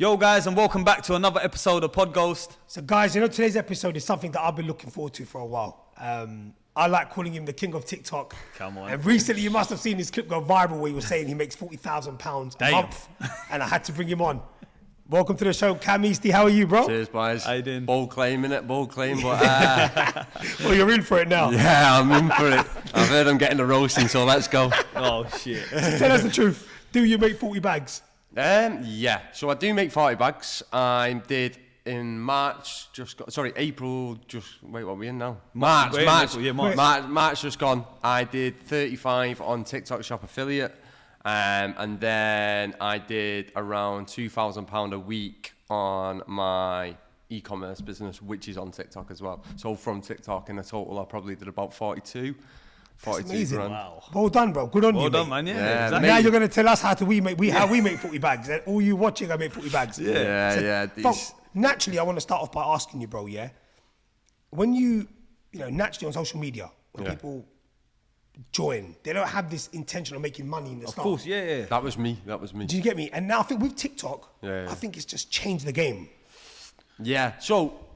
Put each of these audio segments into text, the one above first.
Yo guys, and welcome back to another episode of Podghost. So guys, you know, today's episode is something that I've been looking forward to for a while. I like calling him the king of TikTok. Come on. And recently you must have seen his clip go viral where he was saying he makes £40,000 a month. And I had to bring him on. Welcome to the show, Cam Easty. How are you, bro? Cheers, boys. How you doing? Bold claim, innit? Bold claim, but... Well, you're in for it now. Yeah, I'm in for it. I've heard I'm getting the roasting, so let's go. Oh, shit. So tell us the truth. Do you make 40 bags? Yeah, so I do make 40 bags. I did in March, April, wait, what are we in now? March just gone. I did 35 on TikTok Shop Affiliate, and then I did around £2,000 a week on my e-commerce business, which is on TikTok as well. So from TikTok in a total, I probably did about 42. That's amazing. Grand. Wow. Well done, bro. Good on you, Well done, mate. man. Yeah. Exactly. Now you're going to tell us how we make 40 bags. And all you watching, I make 40 bags. Yeah. Bro, naturally, I want to start off by asking you, bro, yeah? When you naturally on social media, when people join, they don't have this intention of making money in the start. Of course, yeah. That was me. Do you get me? And now I think with TikTok, I think it's just changed the game. Yeah, so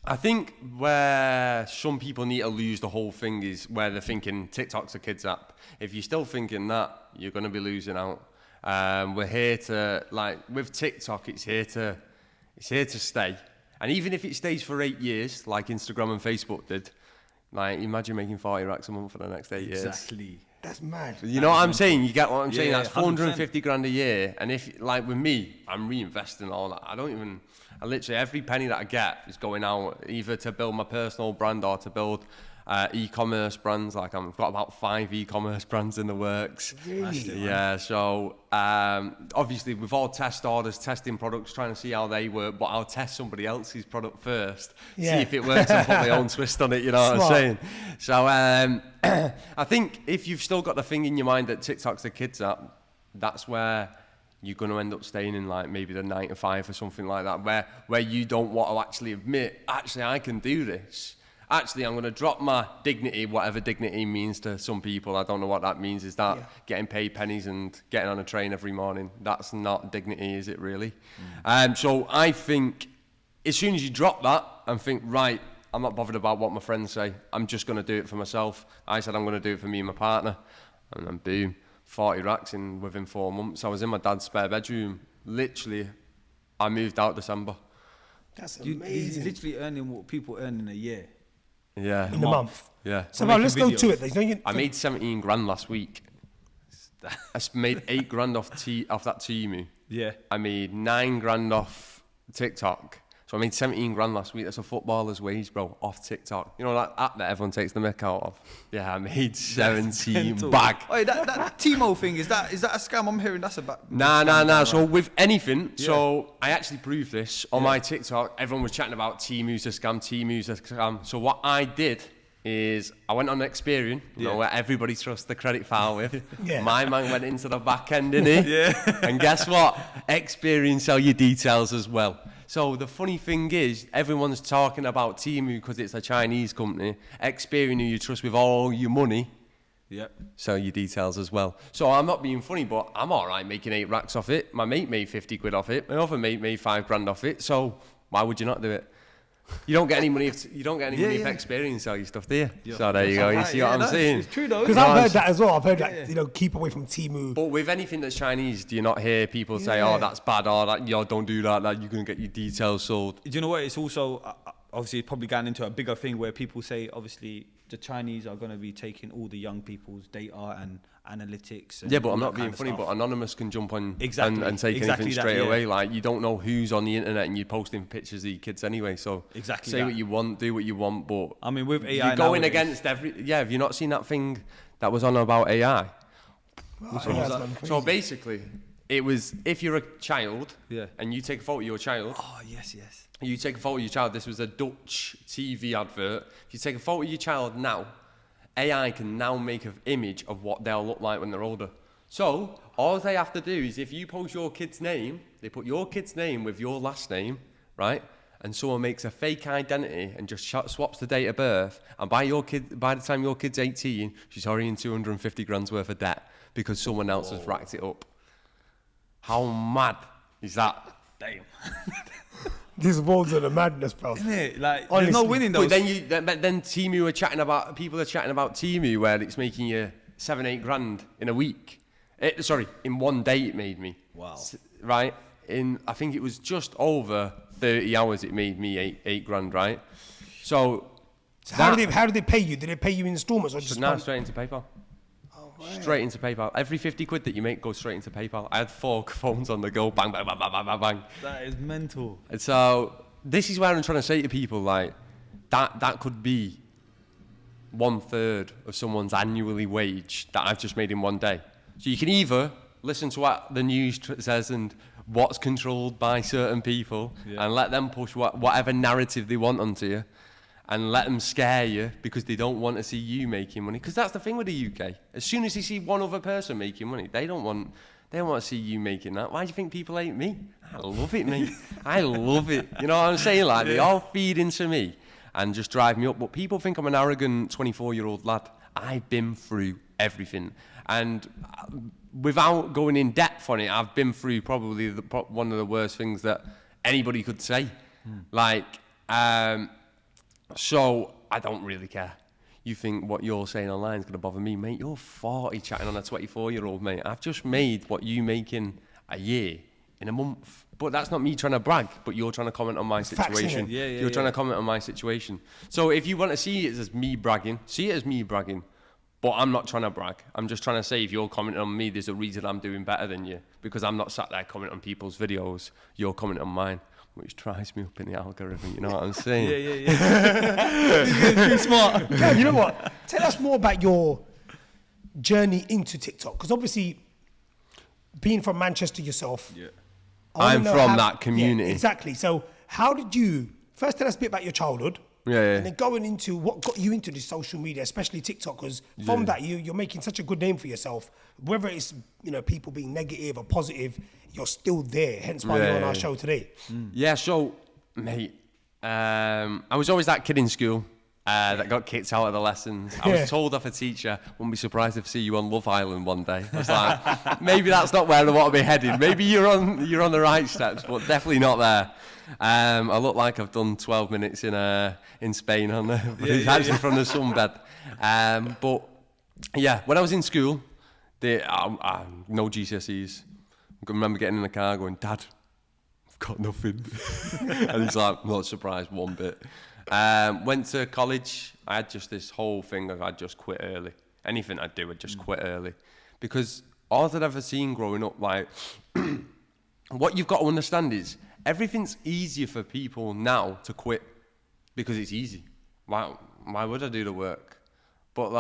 I think where some people need to lose the whole thing is where they're thinking TikTok's a kid's app. If you're still thinking that, you're going to be losing out. We're here to, with TikTok, it's here to stay. And even if it stays for 8 years, like Instagram and Facebook did, imagine making 40 racks a month for the next 8 years. Exactly. That's mad. You know what I'm saying? You get what I'm saying? That's 450 100%. grand a year. And if, with me, I'm reinvesting all that. I literally, every penny that I get is going out either to build my personal brand or to build e-commerce brands. I've got about 5 e-commerce brands in the works. Really? Yeah, so obviously with all test orders, testing products, trying to see how they work, but I'll test somebody else's product first, see if it works and put my own twist on it, you know what I'm saying? So I think if you've still got the thing in your mind that TikTok's a kid's app, that's where you're going to end up staying in maybe the 9 to 5 or something like that, where you don't want to actually admit, actually I can do this. Actually, I'm going to drop my dignity, whatever dignity means to some people. I don't know what that means. Is that getting paid pennies and getting on a train every morning? That's not dignity, is it really? So I think as soon as you drop that and think, right, I'm not bothered about what my friends say. I'm just going to do it for myself. I said I'm going to do it for me and my partner. And then boom, 40 racks within 4 months. I was in my dad's spare bedroom. Literally, I moved out December. That's amazing. He's literally earning what people earn in a year. Yeah. In a month. Yeah. So now let's go to it. I made 17 grand last week. I made 8 grand off that Temu. Yeah. I made 9 grand off TikTok. So I made 17 grand last week. That's a footballer's wage, bro, off TikTok. You know that app that everyone takes the mick out of? Yeah, I made 17 bag. Wait, that Timo thing, is that a scam? I'm hearing that's about... Nah. So with anything, so I actually proved this on my TikTok. Everyone was chatting about Temu's a scam. So what I did is I went on Experian, you know, where everybody trusts the credit file with. My man went into the back end, didn't he? And guess what? Experian sell your details as well. So the funny thing is, everyone's talking about Temu because it's a Chinese company. Experian, who you trust with all your money, sell your details as well. So I'm not being funny, but I'm all right making 8 racks off it. My mate made 50 quid off it. My other mate made 5 grand off it. So why would you not do it? You don't get any money if Experian sell your stuff, do you? Yeah. So there you go. You see what I'm saying? It's true though. Because I've heard that as well. I've heard keep away from Temu. But with anything that's Chinese, do you not hear people say, "Oh, that's bad," or "That don't do that. That you're gonna get your details sold." Do you know what? It's also obviously probably gotten into a bigger thing where people say, obviously, the Chinese are going to be taking all the young people's data and analytics. And but I'm not being funny, but Anonymous can jump on and take anything that, straight away. You don't know who's on the internet and you're posting pictures of your kids anyway. So say what you want, do what you want. But I mean, with AI, you're going against have you not seen that thing that was on about AI? So basically, it was if you're a child and you take a photo of your child. Oh, yes. You take a photo of your child. This was a Dutch TV advert. If you take a photo of your child now, AI can now make an image of what they'll look like when they're older. So all they have to do is if you post your kid's name, they put your kid's name with your last name, right? And someone makes a fake identity and just swaps the date of birth. And by the time your kid's 18, she's already in 250 grand's worth of debt because someone else has racked it up. How mad is that? damn. This world's on a madness, bro. Isn't it? Like, Honestly. there's no winning those. But then Temu are chatting about, people are chatting about Temu where it's making you 7-8 grand in a week. In one day it made me. Wow. Right? I think it was just over 30 hours it made me 8 grand, right? So how did they pay you? Did they pay you in installments or just straight into PayPal. Oh, right. Straight into PayPal. Every 50 quid that you make goes straight into PayPal. I had 4 phones on the go, bang, bang, bang, bang, bang, bang, bang. That is mental. And so this is where I'm trying to say to people, like, that could be 1/3 of someone's annually wage that I've just made in one day. So you can either listen to what the news says and what's controlled by certain people and let them push whatever narrative they want onto you and let them scare you because they don't want to see you making money. Because that's the thing with the UK. As soon as they see one other person making money, they don't want to see you making that. Why do you think people hate me? I love it, mate. I love it. You know what I'm saying? Like, they all feed into me and just drive me up. But people think I'm an arrogant 24-year-old lad. I've been through everything. And without going in depth on it, I've been through probably one of the worst things that anybody could say. So I don't really care. You think what you're saying online is going to bother me, mate? You're 40 chatting on a 24-year-old, mate. I've just made what you make in a year, in a month. But that's not me trying to brag, but you're trying to comment on my situation. You're trying to comment on my situation. So if you want to see it as me bragging, see it as me bragging. But I'm not trying to brag. I'm just trying to say if you're commenting on me, there's a reason I'm doing better than you. Because I'm not sat there commenting on people's videos. You're commenting on mine, which drives me up in the algorithm. You know what I'm saying? Yeah. Too smart. Yeah, you know what? Tell us more about your journey into TikTok. Because obviously, being from Manchester yourself, I'm from that community. Yeah, exactly. So how did you, first tell us a bit about your childhood. And then going into what got you into this social media, especially TikTok, because from that you're making such a good name for yourself. Whether it's people being negative or positive, you're still there. Hence why you're on our show today. Yeah. So, mate, I was always that kid in school that got kicked out of the lessons. I was told off a teacher, "Wouldn't be surprised if I see you on Love Island one day." I was like, maybe that's not where I want to be heading. Maybe you're on the right steps, but definitely not there. I look like I've done 12 minutes in Spain actually from the sunbed. But yeah, when I was in school, no GCSEs. I can remember getting in the car going, "Dad, I've got nothing," and he's like, "Not surprised one bit." Went to college. I had just this whole thing of I'd just quit early. Anything I'd do, I'd just quit early, because all I'd ever seen growing up, like, what you've got to understand is, everything's easier for people now to quit because it's easy. Why would I do the work? But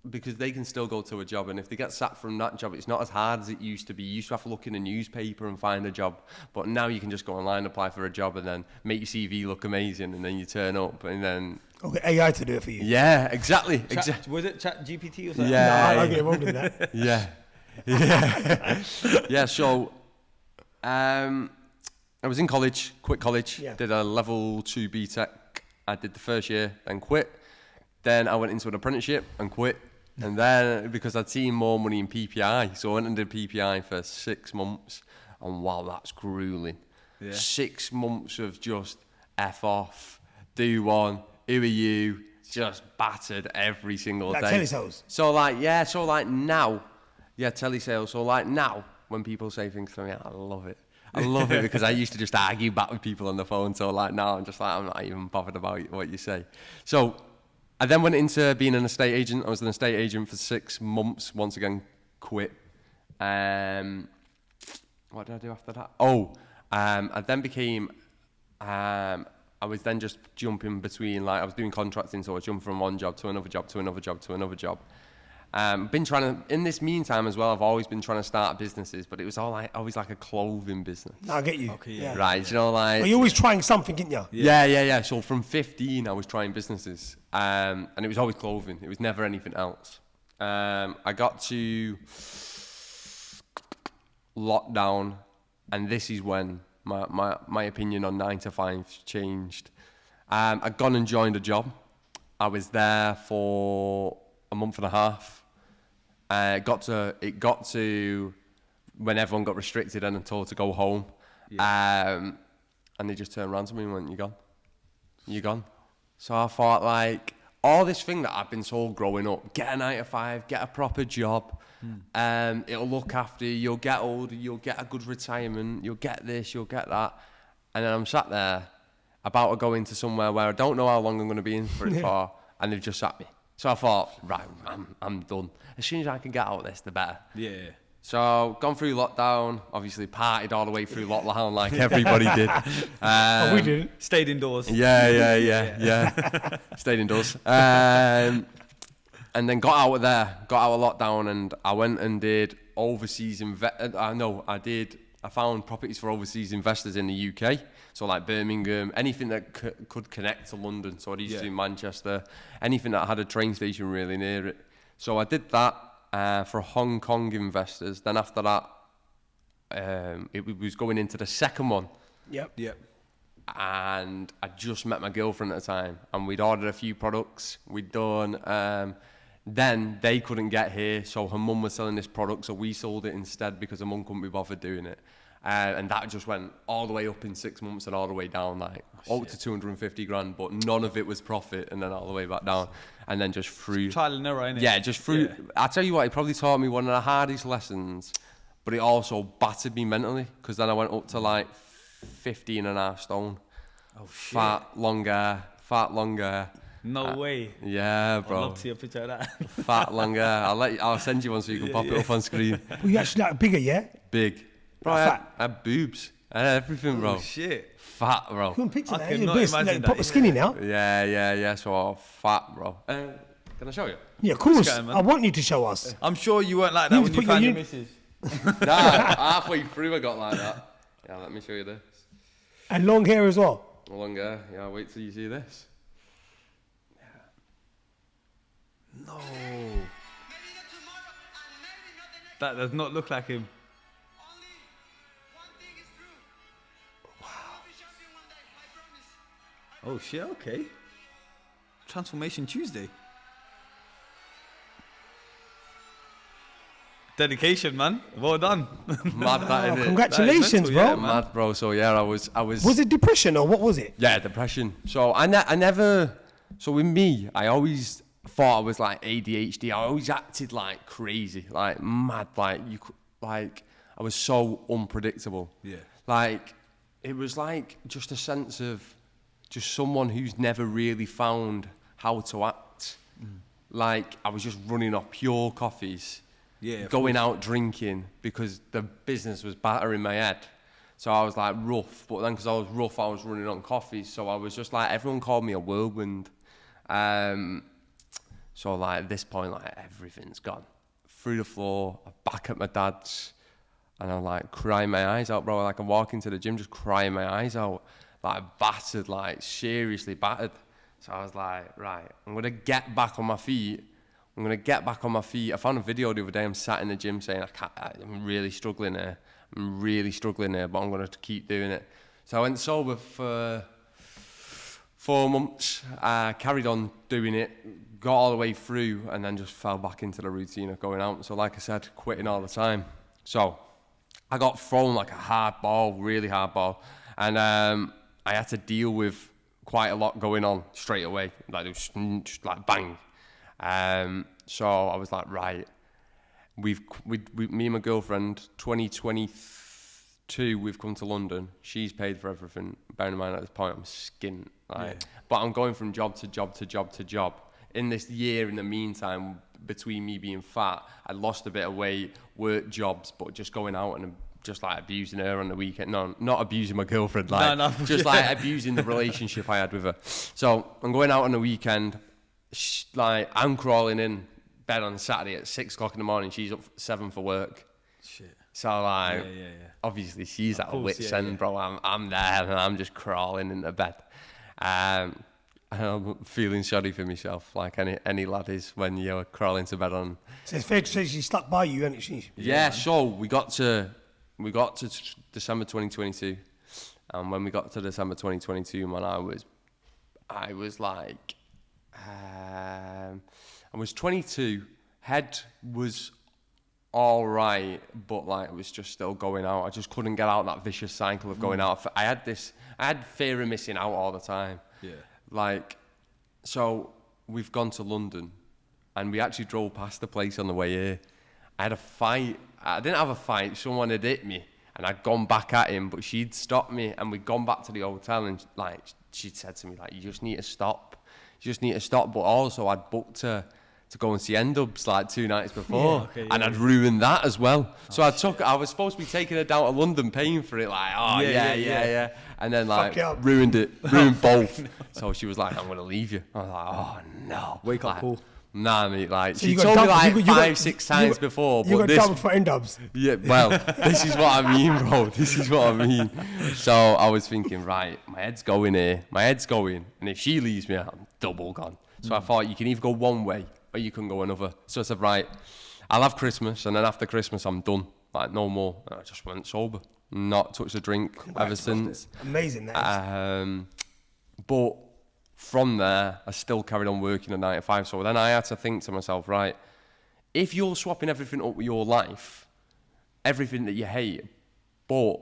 because they can still go to a job, and if they get sacked from that job, it's not as hard as it used to be. You used to have to look in a newspaper and find a job, but now you can just go online, apply for a job, and then make your CV look amazing, and then you turn up, and then... Okay, AI to do it for you. Yeah, exactly. Was it Chat GPT or something? Yeah. No, I get involved in that. Yeah, so... I was in college, quit college, did a level 2 BTEC. I did the first year, then quit. Then I went into an apprenticeship and quit. And then, because I'd seen more money in PPI, so I went and did PPI for 6 months. And wow, that's grueling. 6 months of just F off, do one, who are you, just battered every single day. Telesales? So now, telesales. So now, when people say things to me, I love it. I love it because I used to just argue back with people on the phone. So now I'm just I'm not even bothered about what you say. So I then went into being an estate agent. I was an estate agent for 6 months. Once again, quit. What did I do after that? I then became... I was then just jumping between, I was doing contracting, so I was jumping from one job to another job to another job to another job. Been trying to, in this meantime as well, I've always been trying to start businesses, but it was always like a clothing business. No, I get you. Okay, yeah. Right, But you're always trying something, didn't you? Yeah. So from 15, I was trying businesses, and it was always clothing. It was never anything else. I got to lockdown, and this is when my opinion on 9 to 5 changed. I'd gone and joined a job. I was there for a month and a half. It got to when everyone got restricted and told to go home. And they just turned around to me and went, you're gone. So I thought, like, all this thing that I've been told growing up, get a 9 to 5, get a proper job, it'll look after you, you'll get older, you'll get a good retirement, you'll get this, you'll get that. And then I'm sat there about to go into somewhere where I don't know how long I'm going to be in for it for, and they've just sat me. So I thought, right, I'm done. As soon as I can get out of this, the better. Yeah. So gone through lockdown, obviously partied all the way through lockdown like everybody did. We didn't. Stayed indoors. Yeah. Stayed indoors. And then got out of lockdown, and I went and did overseas I found properties for overseas investors in the UK. So like Birmingham, anything that could connect to London. So I used to do Manchester, anything that had a train station really near it. So I did that for Hong Kong investors. Then after that, it was going into the second one. Yep. And I just met my girlfriend at the time, and we'd ordered a few products. We'd done. Then they couldn't get here, so her mum was selling this product, so we sold it instead because her mum couldn't be bothered doing it. And that just went all the way up in 6 months and all the way down, like up to 250 grand, but none of it was profit, and then all the way back down. And then just through trial and error, innit? Yeah, just through. Yeah. I tell you what, it probably taught me one of the hardest lessons, but it also battered me mentally, because then I went up to like 15.5 stone. Oh shit! Fat, long hair. No way. Yeah, bro. I'd love to see a picture of that. Fat, long hair. I'll send you one so you can pop it up on screen. Were you actually like bigger, yeah? Big. Bro, I had boobs. I had everything, bro. Oh shit. Fat, bro. I couldn't picture that. I You're cannot imagine like, that. proper skinny now. Yeah. So fat, bro. Can I show you? Yeah, of course. Going, I want you to show us. I'm sure you weren't like that when you found your missus. Nah, halfway through I got like that. Yeah, let me show you this. And long hair as well. Long hair. Yeah, wait till you see this. No. That does not look like him. Oh shit, okay. Transformation Tuesday. Dedication, man. Well done. Mad that, innit? Congratulations, mental, bro. yeah, Mad, bro. So yeah, I was. Was it depression or what was it? Yeah, depression. So I never. So with me, I always thought I was like ADHD. I always acted like crazy, like mad, like I was so unpredictable. Yeah. Like it was like just a sense of just someone who's never really found how to act. Like I was just running off pure coffees. Yeah. Going out drinking because the business was battering my head. So I was like rough, but then because I was rough, I was running on coffees. So I was just like, everyone called me a whirlwind. So like at this point, like everything's gone. Through the floor, back at my dad's, and I'm like crying my eyes out, bro. Like I'm walking to the gym, just crying my eyes out. Like battered, like seriously battered. So I was like, right, I'm gonna get back on my feet. I found a video the other day. I'm sat in the gym saying, I'm really struggling here. But I'm going to keep doing it. So I went sober for 4 months, carried on doing it, got all the way through, and then just fell back into the routine of going out. So like I said, quitting all the time. So I got thrown like a hard ball, really hard ball. And I had to deal with quite a lot going on straight away. Like it was just like bang. So I was like, right, we me and my girlfriend, 2022, we've come to London. She's paid for everything. Bearing in mind at this point, I'm skint. But I'm going from job to job to job to job. In this year, in the meantime, between me being fat, I lost a bit of weight, worked jobs, but just going out and just like abusing her on the weekend. No, not abusing my girlfriend. Like, just like abusing the relationship I had with her. So I'm going out on the weekend. Like I'm crawling in bed on Saturday at 6 o'clock in the morning. She's up 7 for work. Shit. So like, obviously she's at a wit's end, bro. I'm there and I'm just crawling into bed. And I'm feeling sorry for myself, like any lad is when you're crawling to bed on. So it's fair to say she stuck by you, ain't she? Yeah. So we got to December 2022, and when we got to December 2022, man, I was like. I was 22, head was all right, but like it was just still going out. I just couldn't get out that vicious cycle of going out. I had fear of missing out all the time. Yeah. Like, so we've gone to London, and we actually drove past the place on the way here. I had a fight. I didn't have a fight. Someone had hit me, and I'd gone back at him, but she'd stopped me, and we'd gone back to the hotel, and like she'd said to me, like, you just need to stop. You just need to stop. But also, I'd booked her to go and see N-Dubs like 2 nights before, and I'd ruined that as well. So I was supposed to be taking her down to London, paying for it, like, yeah. And then like ruined both. So she was like, I'm gonna leave you. I was like, oh no. Wake up call. Nah, mate, like, So she told me like 5-6 times before. You but got dumped for N-Dubs. Yeah, well, this is what I mean, bro. This is what I mean. So I was thinking, right, my head's going here. My head's going. And if she leaves me, I'm double gone. So I thought you can either go one way or you can go another. So I said, right, I'll have Christmas, and then after Christmas, I'm done. Like, no more. And I just went sober. Not touched a drink ever since. Amazing, that is. But from there, I still carried on working at 9 to 5. So then I had to think to myself, right, if you're swapping everything up with your life, everything that you hate, but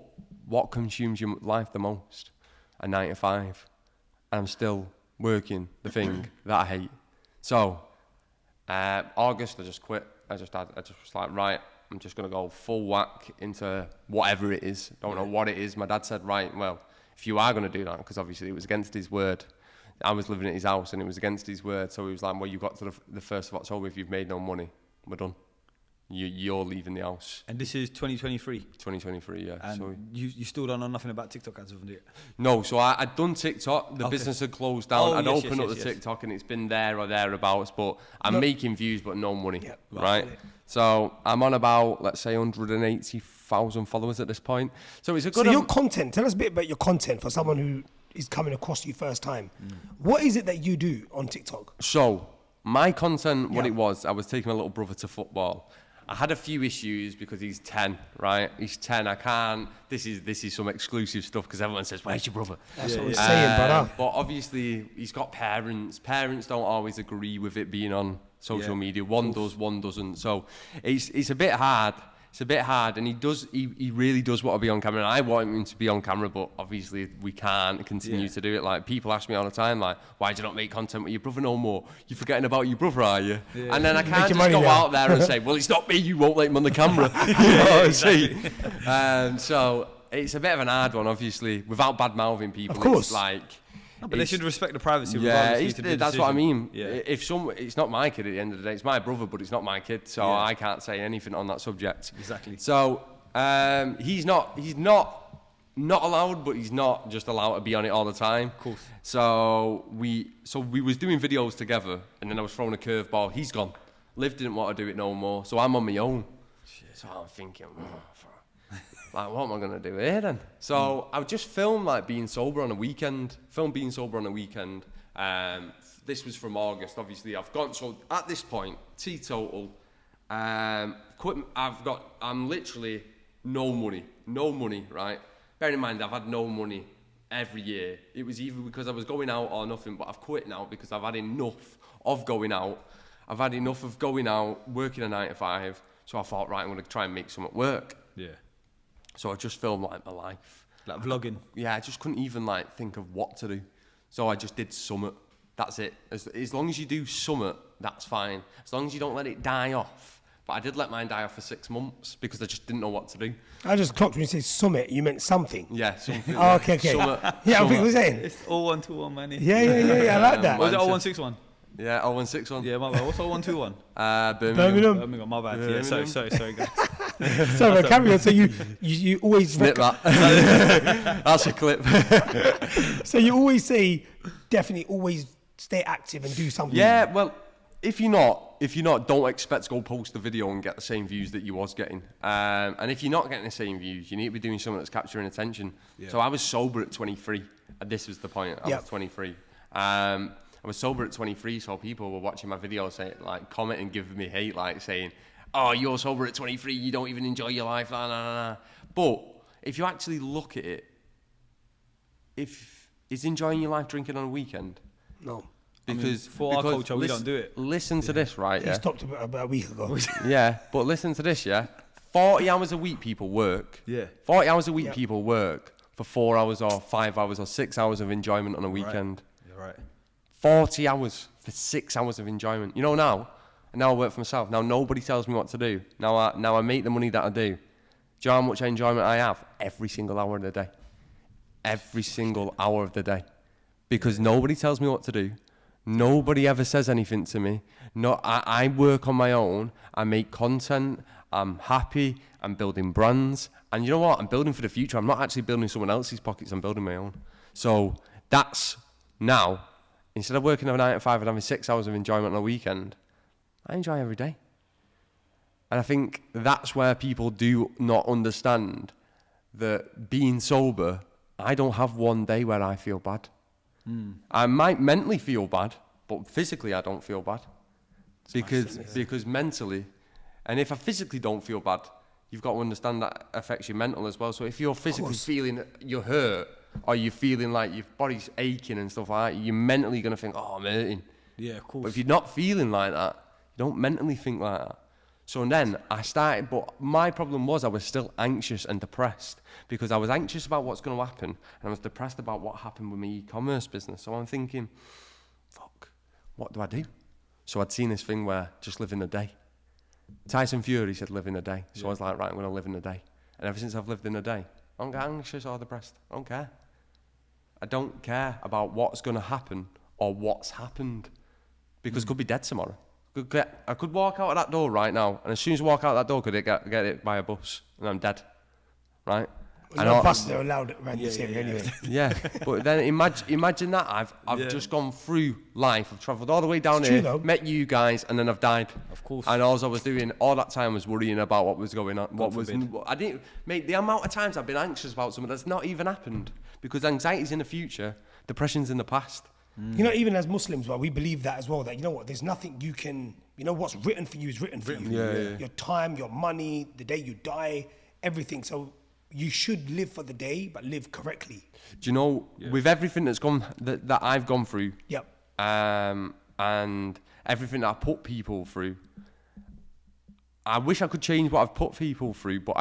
what consumes your life the most? A 9 to 5. And I'm still working the thing that I hate. So August, I just quit. I just was like, right, I'm just going to go full whack into whatever it is. Don't know what it is. My dad said, right, well, if you are going to do that, because obviously it was against his word. I was living at his house and it was against his word. So he was like, well, you got to the 1st of October. If you've made no money, we're done. You're leaving the house. And this is 2023? 2023, yeah. And so you still don't know nothing about TikTok as of yet? No, so I'd done TikTok. The business had closed down. I'd opened up the TikTok and it's been there or thereabouts, but I'm making views but no money, right? So I'm on about, let's say, 180,000 followers at this point. So it's a good... So your content, tell us a bit about your content for someone who is coming across you first time. What is it that you do on TikTok? So my content, what it was, I was taking my little brother to football. I had a few issues because he's 10, right? He's 10. I can't. This is some exclusive stuff because everyone says, "Where's your brother?" That's what we're saying, brother. But obviously, he's got parents. Parents don't always agree with it being on social media. One does, one doesn't. So it's a bit hard. It's a bit hard, and he really does want to be on camera, and I want him to be on camera, but obviously we can't continue to do it. Like, people ask me all the time, like, why do you not make content with your brother no more? You're forgetting about your brother, are you? Yeah. And then I can't just go out there and say, well, it's not me, you won't let him on the camera. You know what I'm saying? So it's a bit of an hard one, obviously, without bad-mouthing people. Of course. It's like... No, but they should respect the privacy. Yeah, that's what I mean. Yeah. It's not my kid at the end of the day. It's my brother, but it's not my kid, so I can't say anything on that subject. Exactly. So he's not allowed, but he's not just allowed to be on it all the time. Of course. So we was doing videos together, and then I was throwing a curveball. He's gone. Liv didn't want to do it no more, so I'm on my own. Shit. So I'm thinking, like, what am I going to do here then? So I would just film, like, being sober on a weekend. This was from August, obviously. So at this point, teetotal, I'm literally no money, right? Bear in mind, I've had no money every year. It was either because I was going out or nothing, but I've quit now because I've had enough of going out. I've had enough of going out, working a 9 to 5. So I thought, right, I'm going to try and make something work. Yeah. So I just filmed, like, my life. Like vlogging? Yeah, I just couldn't even, like, think of what to do. So I just did summit. That's it. As long as you do summit, that's fine. As long as you don't let it die off. But I did let mine die off for 6 months because I just didn't know what to do. I just clocked when you said summit, you meant something. Yeah, something. Oh, okay. Summit. Yeah, I think we're saying. It's 0121, man. Yeah, I like that. Was it 0161? Yeah, 0161. Yeah, my bad. What's 0121? Birmingham. My bad. Yeah, sorry, guys. Sorry, carry on. So you always... Snip that. That's a clip. So you always say, definitely always stay active and do something. Yeah, well, if you're not, don't expect to go post the video and get the same views that you was getting. And if you're not getting the same views, you need to be doing something that's capturing attention. Yeah. So I was sober at 23. And this was the point. I was 23. I was sober at 23, so people were watching my videos, saying, like, commenting, giving me hate, like, saying, oh, you're sober at 23, you don't even enjoy your life, nah. But if you actually look at it, is enjoying your life drinking on a weekend? No. Because for our culture, we don't do it. Listen to this, right? He stopped about a week ago. Yeah, but listen to this, yeah. 40 hours a week people work. Yeah. 40 hours a week people work for 4 hours or 5 hours or 6 hours of enjoyment on a weekend. You're right. 40 hours for 6 hours of enjoyment. You know, now I work for myself. Now nobody tells me what to do. Now I make the money that I do. Do you know how much enjoyment I have? Every single hour of the day. Every single hour of the day. Because nobody tells me what to do. Nobody ever says anything to me. No, I work on my own. I make content. I'm happy. I'm building brands. And you know what? I'm building for the future. I'm not actually building someone else's pockets. I'm building my own. So that's now, instead of working a 9 to 5 and having 6 hours of enjoyment on a weekend, I enjoy every day. And I think that's where people do not understand that being sober, I don't have one day where I feel bad. I might mentally feel bad, but physically I don't feel bad. Because mentally, and if I physically don't feel bad, you've got to understand that affects your mental as well. So if you're physically feeling you're hurt, or you're feeling like your body's aching and stuff like that, you're mentally going to think, oh, I'm hurting. Yeah, of course. But if you're not feeling like that, you don't mentally think like that. So then I started, but my problem was I was still anxious and depressed because I was anxious about what's going to happen and I was depressed about what happened with my e-commerce business. So I'm thinking, fuck, what do I do? So I'd seen this thing where just live in the day. Tyson Fury said live in the day. So I was like, right, I'm going to live in the day. And ever since I've lived in the day, I don't get anxious or depressed. I don't care. I don't care about what's going to happen or what's happened because it could be dead tomorrow. I could walk out of that door right now, and as soon as I walk out that door, could get hit by a bus, and I'm dead, right? No buses are allowed around this area anyway. Yeah, but then imagine that I've just gone through life. I've travelled all the way down here, met you guys, and then I've died. Of course. And all I was doing all that time was worrying about what was going on. I didn't, mate. The amount of times I've been anxious about something that's not even happened because anxiety's in the future, depression's in the past. You know, even as Muslims, well, we believe that as well, that, you know what, there's nothing you can, you know, what's written for you is written for you. Yeah. Your time, your money, the day you die, everything. So you should live for the day, but live correctly. Do you know, with everything that I've gone through, and everything that I put people through, I wish I could change what I've put people through, but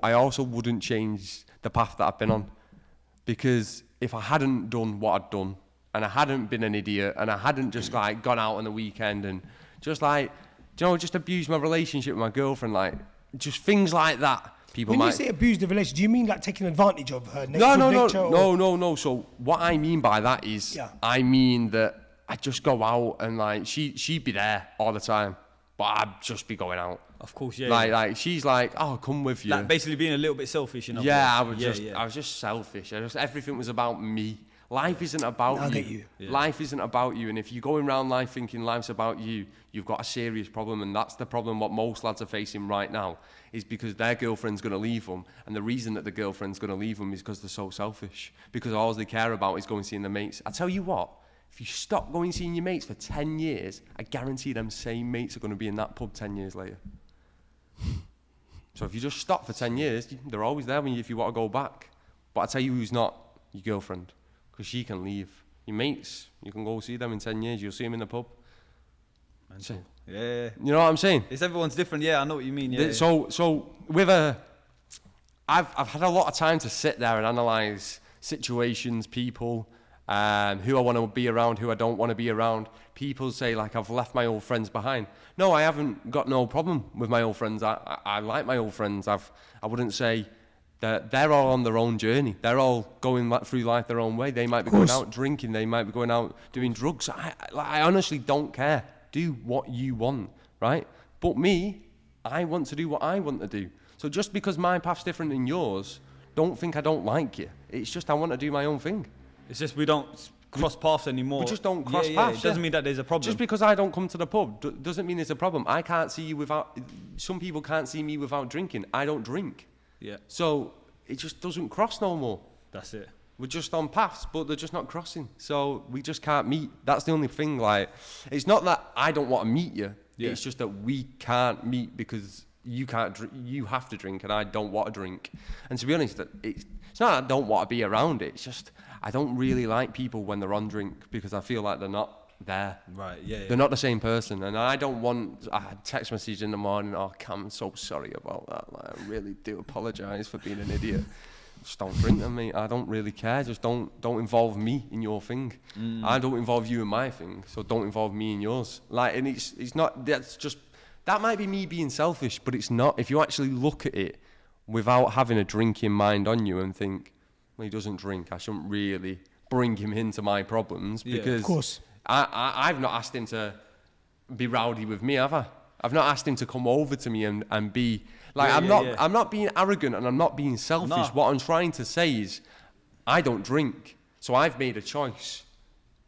I also wouldn't change the path that I've been on. Because if I hadn't done what I'd done, and I hadn't been an idiot, and I hadn't just like gone out on the weekend and just like, do you know, just abused my relationship with my girlfriend, like just things like that. When you say abuse the relationship, do you mean like taking advantage of her nature? No. So what I mean by that is, I mean that I just go out and like she'd be there all the time, but I'd just be going out. Of course, yeah. Like she's like, oh, I'll come with you. Like basically being a little bit selfish, you know. Yeah, I was just selfish. Everything was about me. Life isn't about you. Yeah. Life isn't about you. And if you're going around life thinking life's about you, you've got a serious problem. And that's the problem what most lads are facing right now, is because their girlfriend's going to leave them. And the reason that the girlfriend's going to leave them is because they're so selfish. Because all they care about is going seeing their mates. I tell you what, if you stop going seeing your mates for 10 years, I guarantee them same mates are going to be in that pub 10 years later. So if you just stop for 10 years, they're always there if you want to go back. But I tell you who's not, your girlfriend. Because she can leave. Your mates, you can go see them in 10 years. You'll see them in the pub. Mental. Yeah. You know what I'm saying? It's everyone's different. Yeah, I know what you mean. Yeah. So with I've had a lot of time to sit there and analyse situations, people, who I want to be around, who I don't want to be around. People say like I've left my old friends behind. No, I haven't got no problem with my old friends. I like my old friends. I wouldn't say they're all on their own journey. They're all going through life their own way. They might be going out drinking. They might be going out doing drugs. I honestly don't care. Do what you want, right? But me, I want to do what I want to do. So just because my path's different than yours, don't think I don't like you. It's just I want to do my own thing. It's just we don't cross paths anymore. We just don't cross paths. It doesn't mean that there's a problem. Just because I don't come to the pub doesn't mean there's a problem. I can't see you without... Some people can't see me without drinking. I don't drink. Yeah. So it just doesn't cross no more. That's it. We're just on paths, but they're just not crossing. So we just can't meet. That's the only thing. Like, it's not that I don't want to meet you. Yeah. It's just that we can't meet because you can't. You have to drink, and I don't want to drink. And to be honest, it's not that I don't want to be around it. It's just I don't really like people when they're on drink because I feel like they're not there. Right, yeah. They're not the same person. And I don't want a text message in the morning, oh, Cam, I'm so sorry about that. Like, I really do apologise for being an idiot. Just don't drink with me. I don't really care. Just don't involve me in your thing. I don't involve you in my thing, so don't involve me in yours. Like, and it's not, that's just, that might be me being selfish, but it's not. If you actually look at it without having a drinking mind on you and think, well, he doesn't drink, I shouldn't really bring him into my problems, because of course. I've not asked him to be rowdy with me, have I? I've not asked him to come over to me and be like, I'm not being arrogant and I'm not being selfish. No. What I'm trying to say is, I don't drink, so I've made a choice.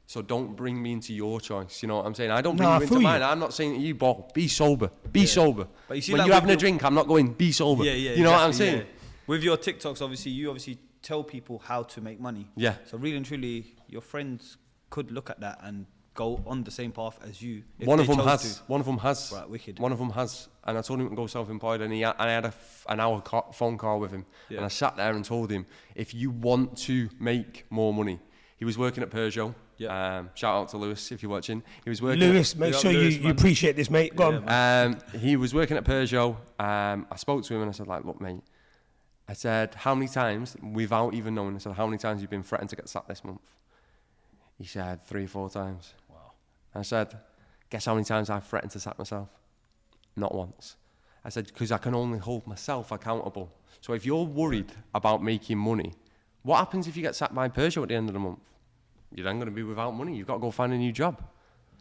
So don't bring me into your choice. You know what I'm saying? I don't bring you into mine. I'm not saying to you, Bo, be sober. Be sober. But you see, when like, you're having a drink, I'm not going, be sober. You know what I'm saying? Yeah. With your TikToks, obviously, you tell people how to make money. Yeah. So really and truly, your friends could look at that and go on the same path as you. One of them has. Right, wicked. One of them has. And I told him to go self-employed, and I had an hour phone call with him. Yeah. And I sat there and told him, if you want to make more money, he was working at Peugeot. Yeah. Shout out to Lewis if you're watching. He was working. Lewis, make sure you appreciate this, mate. Go on. He was working at Peugeot. I spoke to him and I said, like, look, mate. I said, how many times, without even knowing, I said, how many times have you been threatened to get sacked this month? He said 3 or 4 times. Wow. I said, guess how many times I've threatened to sack myself? Not once. I said, because I can only hold myself accountable. So if you're worried about making money, what happens if you get sacked by Peugeot at the end of the month? You're then going to be without money. You've got to go find a new job.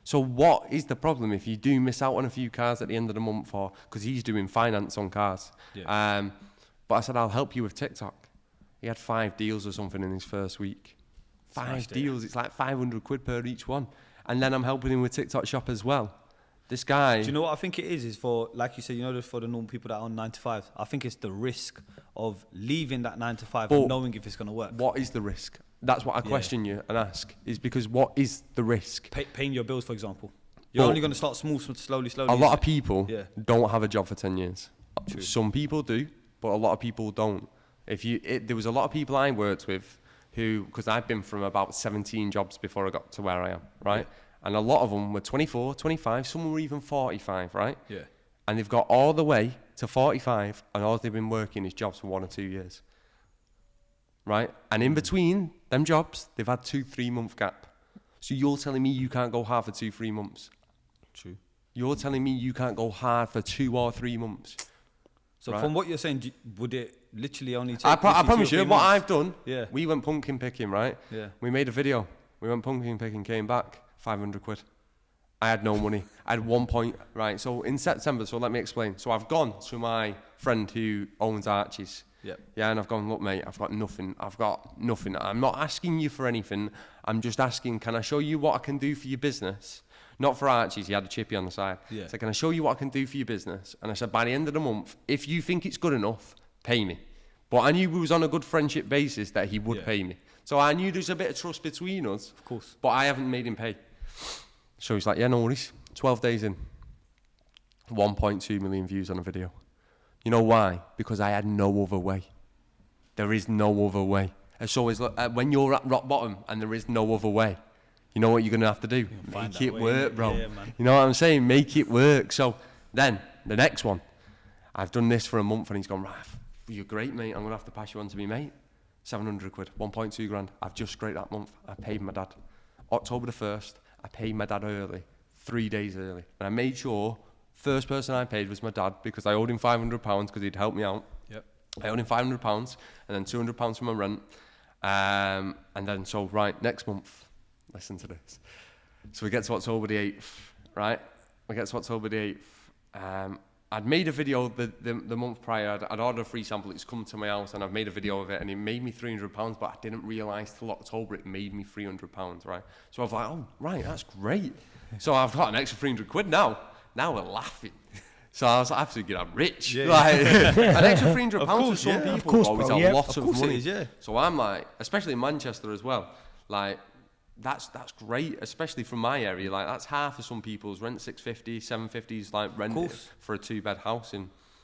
So what is the problem if you do miss out on a few cars at the end of the month, or because he's doing finance on cars? Yeah. But I said, I'll help you with TikTok. He had 5 deals or something in his first week. 5 deals. It's like 500 quid per each one. And then I'm helping him with TikTok shop as well. This guy... Do you know what I think it is for, like you said, for the normal people that are on 9 to 5. I think it's the risk of leaving that 9 to 5 and knowing if it's going to work. What is the risk? That's what I question you and ask, is because what is the risk? Paying your bills, for example. You're only going to start small, slowly. A lot of people don't have a job for 10 years. True. Some people do, but a lot of people don't. There was a lot of people I worked with who, because I've been from about 17 jobs before I got to where I am, right? Yeah. And a lot of them were 24, 25, some were even 45, right? Yeah. And they've got all the way to 45, and all they've been working is jobs for 1 or 2 years, right? And in between them jobs, they've had 2-3 month gap. So you're telling me you can't go hard for 2-3 months? True. You're telling me you can't go hard for 2 or 3 months? So from what you're saying, would it literally only take... I promise you, what I've done, yeah. We went pumpkin picking, right? Yeah. We made a video. We went pumpkin picking, came back, 500 quid. I had no money. I had 1 point, right? So in September, so let me explain. So I've gone to my friend who owns Archie's. Yep. Yeah, and I've gone, look, mate, I've got nothing. I'm not asking you for anything. I'm just asking, can I show you what I can do for your business? Not for Archie's, he had a chippy on the side. Yeah. So can I show you what I can do for your business? And I said, by the end of the month, if you think it's good enough, pay me. But I knew we was on a good friendship basis that he would pay me. So I knew there's a bit of trust between us. Of course. But I haven't made him pay. So he's like, yeah, no worries. 12 days in. 1.2 million views on a video. You know why? Because I had no other way. There is no other way. And so it's like, when you're at rock bottom and there is no other way, you know what you're going to have to do? Make it work, bro. Yeah, you know what I'm saying? Make it work. So then, the next one. I've done this for a month and he's gone, Raf, you're great, mate. I'm going to have to pass you on to me, mate. 700 quid, 1.2 grand. I've just scraped that month. I paid my dad. October the 1st, I paid my dad early, 3 days early. And I made sure first person I paid was my dad because I owed him £500 because he'd helped me out. Yep. I owed him £500 and then £200 for my rent. And then, so, right, next month, listen to this. So we get to October the 8th, right? We get to October the 8th. I'd made a video the month prior. I'd ordered a free sample. It's come to my house and I've made a video of it and it made me £300, but I didn't realise till October it made me £300, right? So I was like, oh, right, that's great. So I've got an extra 300 quid now. Now we're laughing. So I was like, absolutely, I'm rich. Yeah. Like, an extra £300 for some people is a lot of money. Is, So I'm like, especially in Manchester as well, like, that's great, especially from my area. Like, that's half of some people's rent, 650, 750 is like rent for a 2-bed house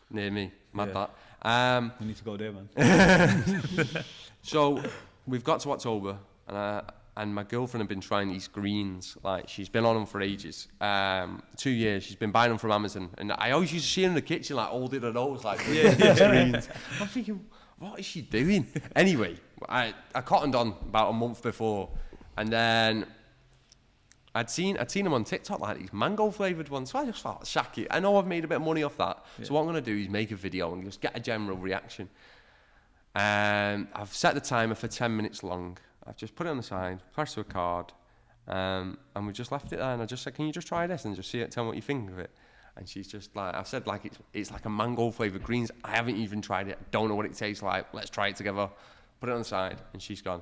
near me. Mad that. We need to go there, man. So we've got to October, and and my girlfriend had been trying these greens. Like, she's been on them for ages. 2 years. She's been buying them from Amazon. And I always used to see her in the kitchen, like, holding her nose, like, greens. I'm thinking, what is she doing? Anyway, I cottoned on about a month before. And then I'd seen them on TikTok, like these mango-flavoured ones. So I just thought, shack it. I know I've made a bit of money off that. Yeah. So what I'm going to do is make a video and just get a general reaction. I've set the timer for 10 minutes long. I've just put it on the side, pressed to a card, and we just left it there. And I just said, can you just try this and just see it, tell me what you think of it? And she's just like, I've said, like, it's like a mango-flavoured greens. I haven't even tried it. I don't know what it tastes like. Let's try it together. Put it on the side. And she's gone,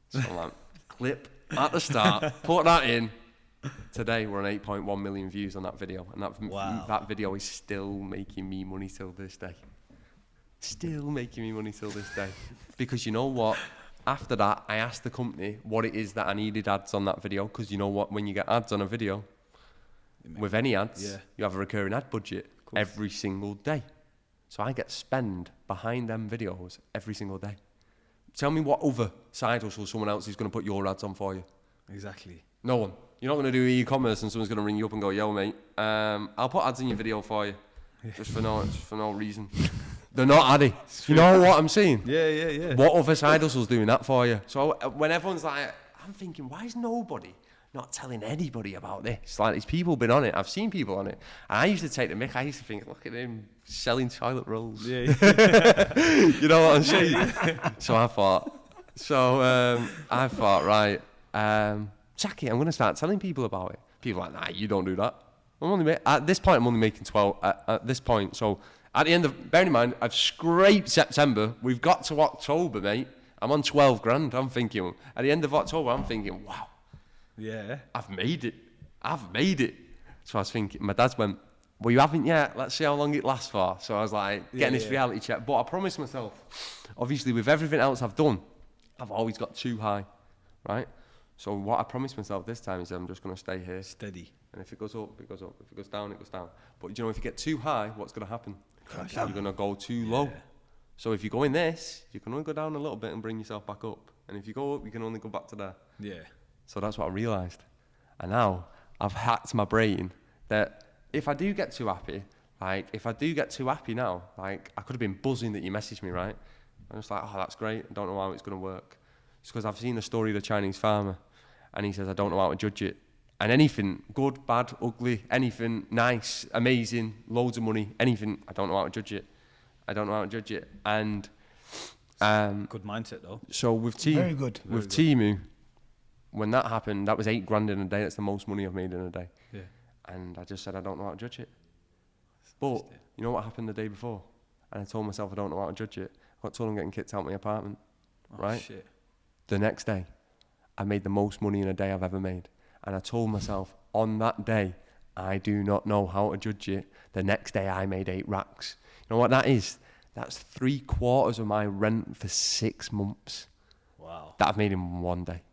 so I'm like, clip at the start, put that in. Today, we're on 8.1 million views on that video. And that video is still making me money till this day. Still making me money till this day. Because you know what? After that, I asked the company what it is that I needed ads on that video. Because you know what? When you get ads on a video, with any ads, you have a recurring ad budget every single day. So I get spend behind them videos every single day. Tell me what other side hustle someone else is going to put your ads on for you. Exactly. No one. You're not going to do e-commerce and someone's going to ring you up and go, yo, mate, I'll put ads in your video for you. Just for no reason. They're not addy. You know what I'm saying? Yeah. What other side hustle's doing that for you? So when everyone's like, I'm thinking, why is nobody not telling anybody about this? Like, these people been on it. I've seen people on it. And I used to take the mick. I used to think, look at him selling toilet rolls. Yeah. You know what I'm saying? So I thought, right, Jackie, I'm going to start telling people about it. People are like, nah, you don't do that. At this point, I'm only making 12 at this point. So at the end of, bearing in mind, I've scraped September. We've got to October, mate. I'm on 12 grand. I'm thinking, at the end of October, I'm thinking, wow. Yeah. I've made it. So I was thinking, my dad's went, well, you haven't yet. Let's see how long it lasts for. So I was like, getting this reality check. But I promised myself, obviously, with everything else I've done, I've always got too high, right? So what I promised myself this time is I'm just going to stay here. Steady. And if it goes up, it goes up. If it goes down, it goes down. But you know, if you get too high, what's going to happen? You're going to go too low. So if you go in this, you can only go down a little bit and bring yourself back up. And if you go up, you can only go back to there. Yeah. So that's what I realised. And now I've hacked my brain that if I do get too happy, now, like, I could have been buzzing that you messaged me, right? I'm just like, oh, that's great. I don't know how it's going to work. It's because I've seen the story of the Chinese farmer. And he says, I don't know how to judge it. And anything, good, bad, ugly, anything, nice, amazing, loads of money, anything, I don't know how to judge it. And good mindset though. So with Temu, when that happened, that was 8 grand in a day. That's the most money I've made in a day. Yeah. And I just said, I don't know how to judge it. But you know what happened the day before? And I told myself I don't know how to judge it. I got told I'm getting kicked out of my apartment. Right? Shit. The next day, I made the most money in a day I've ever made. And I told myself, on that day, I do not know how to judge it. The next day, I made 8 racks. You know what that is? That's 3/4 of my rent for 6 months. Wow. That I've made in one day.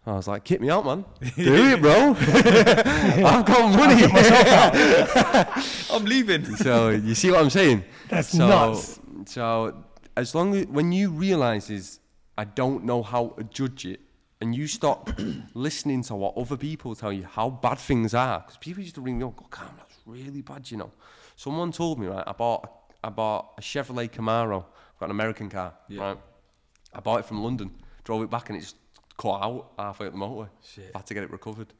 I was like, kick me out, man. Do it, bro. I've got money. I'm leaving. So, you see what I'm saying? That's nuts. So, as long as, when you realise I don't know how to judge it, and you stop listening to what other people tell you how bad things are, because people used to ring me up, go, Cam, that's really bad, you know. Someone told me, right, I bought a Chevrolet Camaro, I've got an American car, right. I bought it from London, drove it back, and it just cut out halfway up the motorway. Shit. I had to get it recovered.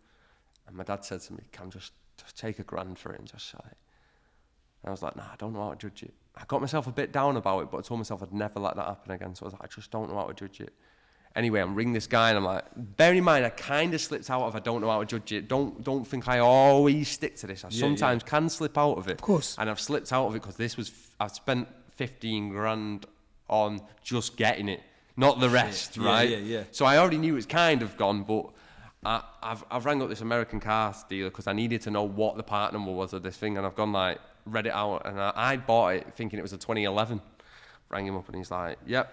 And my dad said to me, Cam, just take $1 grand for it and just sell it. And I was like, nah, I don't know how to judge it. I got myself a bit down about it, but I told myself I'd never let that happen again. So I was like, I just don't know how to judge it. Anyway, I'm ringing this guy and I'm like, bearing in mind, I kind of slipped out of I don't know how to judge it. Don't think I always stick to this. I sometimes can slip out of it. Of course. And I've slipped out of it because I've spent 15 grand on just getting it, not the rest, right? Yeah. So I already knew it was kind of gone, but I've rang up this American car dealer because I needed to know what the part number was of this thing, and I've gone like, read it out, and I bought it thinking it was a 2011. Rang him up and he's like, yep,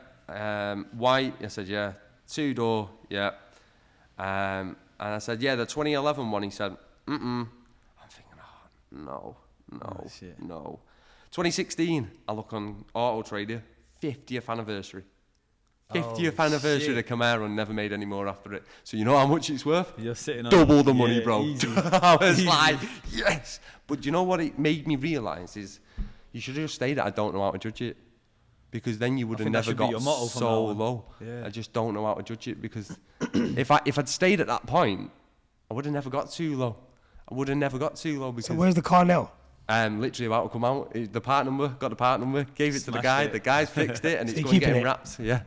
white. I said, yeah. 2-door, yeah. And I said, yeah, the 2011 one. He said, I'm thinking, oh, no. 2016, I look on Auto Trader, 50th anniversary. 50th anniversary of the Camaro and never made any more after it. So you know how much it's worth? You're sitting on double the money, bro. Easy. I was like, yes. But do you know what it made me realise is you should have just stayed at I don't know how to judge it. Because then you would have never got so low. Yeah. I just don't know how to judge it because if I'd stayed at that point, I would have never got too low. Because so where's the car now? Literally about to come out. Got the part number, gave it to the guy. The guy's fixed it and it's going to get wrapped. Yeah.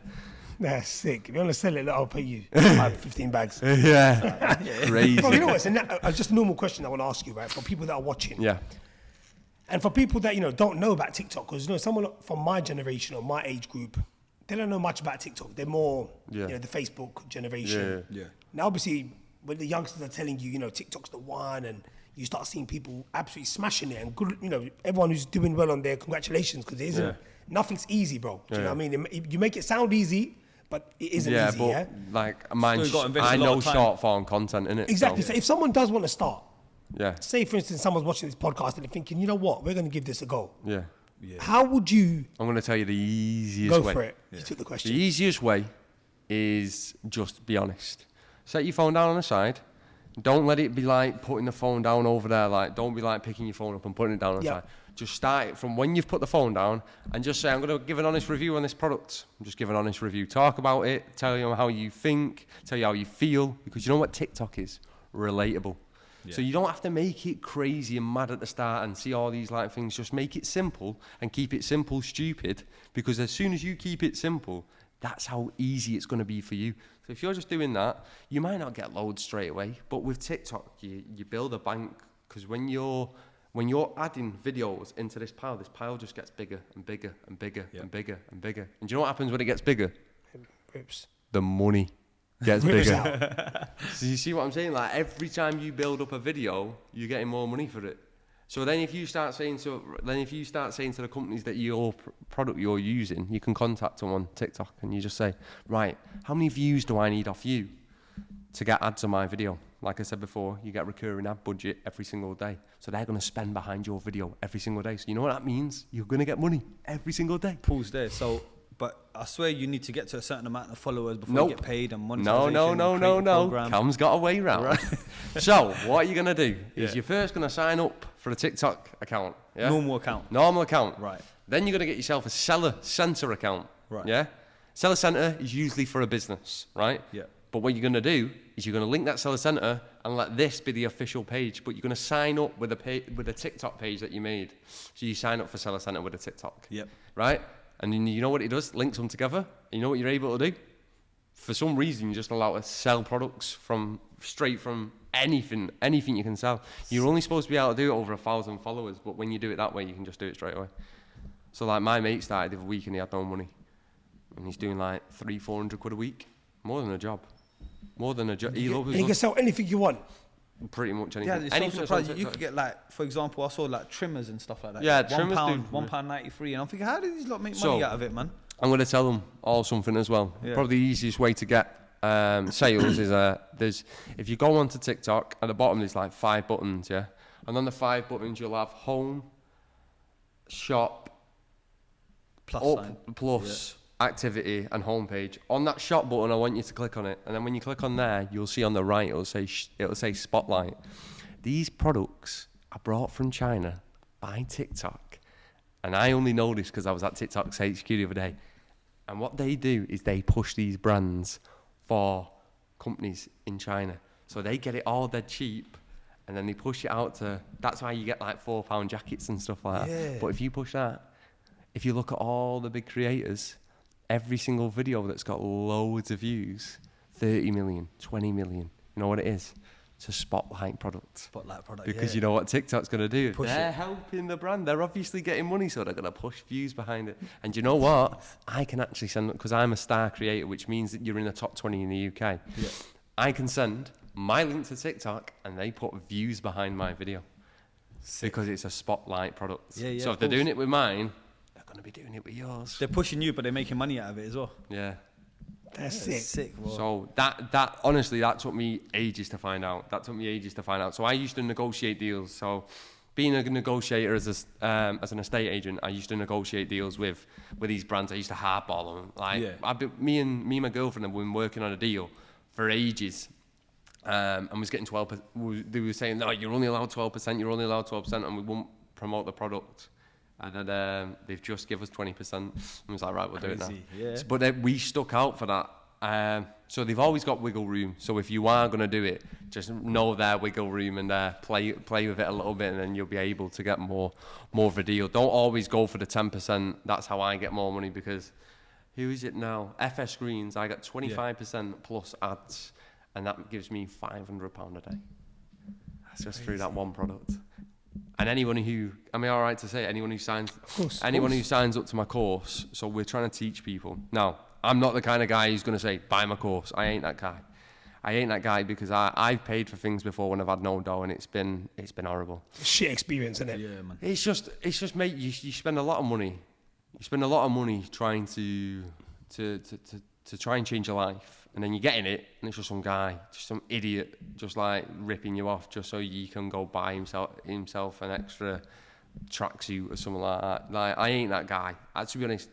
That's sick. If you want to sell it, I'll pay you 15 bags. Yeah. Crazy. Well, you know what? It's just a normal question I want to ask you, right? For people that are watching. Yeah. And for people that, don't know about TikTok, because, someone from my generation or my age group, they don't know much about TikTok. They're more, the Facebook generation. Yeah. Now, obviously, when the youngsters are telling you, TikTok's the one, and you start seeing people absolutely smashing it, and good, everyone who's doing well on there, congratulations, because it isn't, nothing's easy, bro. Do you know what I mean? You make it sound easy, but it isn't easy, but like I know short form content, innit? Exactly. So if someone does want to start, yeah. Say, for instance, someone's watching this podcast and they're thinking, you know what, we're going to give this a go. Yeah. How would you... I'm going to tell you the easiest way. Go for it. You took the question. The easiest way is just be honest. Set your phone down on the side. Don't let it be like putting the phone down over there. Like, don't be like picking your phone up and putting it down on the side. Just start it from when you've put the phone down and just say, I'm going to give an honest review on this product. Just give an honest review. Talk about it. Tell you how you think. Tell you how you feel. Because you know what TikTok is? Relatable. Yeah. So you don't have to make it crazy and mad at the start and see all these like things. Just make it simple and keep it simple, stupid. Because as soon as you keep it simple, that's how easy it's going to be for you. So if you're just doing that, you might not get loads straight away. But with TikTok, you build a bank. Because when you're adding videos into this pile just gets bigger and bigger and bigger and bigger and bigger. And do you know what happens when it gets bigger? Rips. The money gets bigger. So you see what I'm saying? Like every time you build up a video, you're getting more money for it. So then if you start saying to the companies that your product you're using, you can contact them on TikTok and you just say, right, how many views do I need off you to get ads on my video? Like I said before, you get recurring ad budget every single day. So they're going to spend behind your video every single day. So you know what that means? You're going to get money every single day. Pause there. So, but I swear you need to get to a certain amount of followers before you get paid and monetization. No. Cam's got a way round. Right. So what you're going to do is you're first going to sign up for a TikTok account. Yeah? Normal account. Right. Then you're going to get yourself a Seller Center account. Right. Yeah? Seller Center is usually for a business, right? Yeah. But what you're going to do is you're going to link that Seller Center and let this be the official page. But you're going to sign up with a TikTok page that you made. So you sign up for Seller Center with a TikTok. Yep. Right? And then you know what it does? Links them together. And you know what you're able to do? For some reason, you just allow to sell products straight from anything you can sell. You're only supposed to be able to do it over 1,000 followers. But when you do it that way, you can just do it straight away. So like my mate started the other week and he had no money. And he's doing like 300-400 quid a week. More than a job. And you can sell anything you want. Pretty much anything. Yeah, it's so surprised. You could get like, for example, I saw like trimmers and stuff like that. Yeah, trimmers £1.93, and I'm thinking, how do these lot make money out of it, man? I'm going to tell them all something as well. Yeah. Probably the easiest way to get sales is if you go onto TikTok, at the bottom there's like 5 buttons, yeah, and on the 5 buttons you'll have home, shop, plus. Activity and homepage. On that shop button, I want you to click on it, and then when you click on there, you'll see on the right it'll say Spotlight. These products are brought from China by TikTok, and I only know this because I was at TikTok's HQ the other day. And what they do is they push these brands for companies in China, so they get it all dead cheap, and then they push it out to. That's why you get like £4 jackets and stuff like that. But if you push that, if you look at all the big creators. Every single video that's got loads of views, 30 million, 20 million, you know what it is? It's a Spotlight product. Because you know what TikTok's going to do? They're helping the brand. They're obviously getting money, so they're going to push views behind it. And you know what? I can actually send, because I'm a star creator, which means that you're in the top 20 in the UK. Yeah. I can send my link to TikTok, and they put views behind my video. Sick. Because it's a Spotlight product. Yeah, so if they're doing it with mine, going to be doing it with yours. They're pushing you, but they're making money out of it as well. Yeah. That's sick. So that honestly, that took me ages to find out. So I used to negotiate deals. So being a negotiator as an estate agent, I used to negotiate deals with these brands. I used to hardball them. Like me and my girlfriend have been working on a deal for ages, and was getting 12%. They were saying, no, you're only allowed 12%. You're only allowed 12%, and we won't promote the product. And then they've just give us 20%. And I was like, right, we'll do it now. Yeah. But we stuck out for that. So they've always got wiggle room. So if you are going to do it, just know their wiggle room and play with it a little bit, and then you'll be able to get more of a deal. Don't always go for the 10%. That's how I get more money, because who is it now? FS Screens, I get 25% plus ads, and that gives me £500 a day. That's just through that one product. And anyone who, all right to say, anyone who signs up to my course, so we're trying to teach people. Now, I'm not the kind of guy who's going to say, buy my course. I ain't that guy. Because I've paid for things before when I've had no dough, and it's been horrible. Shit experience, isn't it? Yeah, man. It's just mate, you spend a lot of money. You spend a lot of money trying to try and change your life, and then you get in it, and it's just some guy, just some idiot, just like ripping you off just so you can go buy himself an extra tracksuit or something like that. Like, I ain't that guy. To be honest,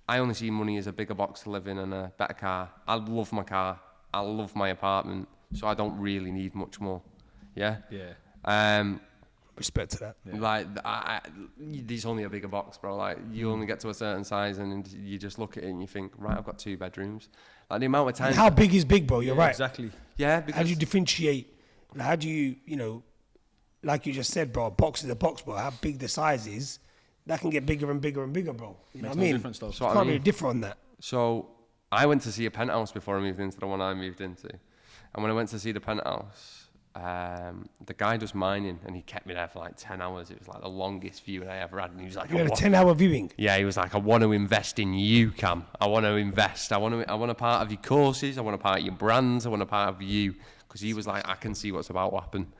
I only see money as a bigger box to live in and a better car. I love my car. I love my apartment, so I don't really need much more. Yeah. Yeah. Respect to that. Yeah. Like, there's only a bigger box, bro. Like, you only get to a certain size, and you just look at it and you think, right, I've got 2 bedrooms. Like, the amount of time. And how big is big, bro? You're right. Exactly. Yeah. Because how do you differentiate? How do you, like you just said, bro, a box is a box, bro. How big the size is, that can get bigger and bigger and bigger, bro. You know what I mean? Different stuff. So can't really differ on that. So I went to see a penthouse before I moved into the one I moved into. And when I went to see the penthouse, the guy does mining, and he kept me there for like 10 hours. It was like the longest viewing I ever had. And he was like, you had a 10-hour viewing? Yeah, he was like, I want to invest in you, Cam. I want to invest. I want a part of your courses. I want a part of your brands. I want a part of you. Because he was like, I can see what's about to happen,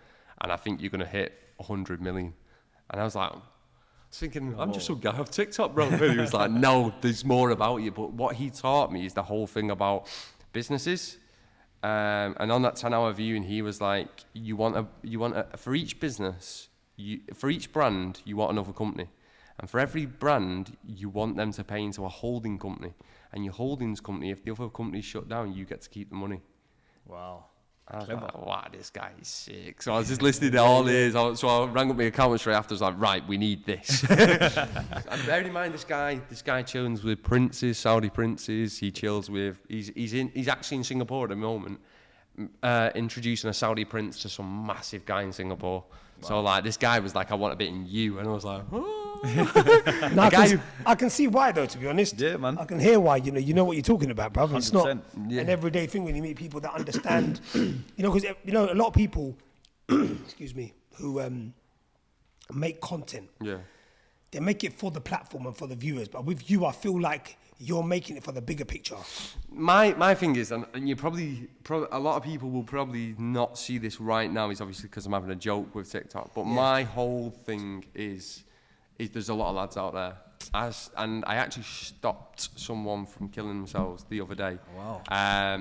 and I think you're going to hit 100 million. And I was like, thinking, I'm just some guy off TikTok, bro. And he was like, no, there's more about you. But what he taught me is the whole thing about businesses. And on that 10-hour viewing, he was like, you want for each business, for each brand, you want another company. And for every brand, you want them to pay into a holding company. And your holdings company, if the other company's shut down, you get to keep the money. Wow. I was like, wow, this guy is sick. So I was just listening to all this. So I rang up my accountant straight after. I was like, right, we need this. And bearing in mind, this guy chills with princes, Saudi princes. He chills with. He's actually in Singapore at the moment, introducing a Saudi prince to some massive guy in Singapore. Wow. So like, this guy was like, I want a bit in you, and I was like, oh. No, I can see why, though, to be honest. Yeah, man. I can hear why. You know what you're talking about, brother. It's not 100%. an everyday thing when you meet people that understand. Because a lot of people, excuse me, who make content. Yeah. They make it for the platform and for the viewers. But with you, I feel like you're making it for the bigger picture. My thing is, and you probably a lot of people will probably not see this right now, is obviously because I'm having a joke with TikTok. But my whole thing is there's a lot of lads out there. And I actually stopped someone from killing themselves the other day. Wow.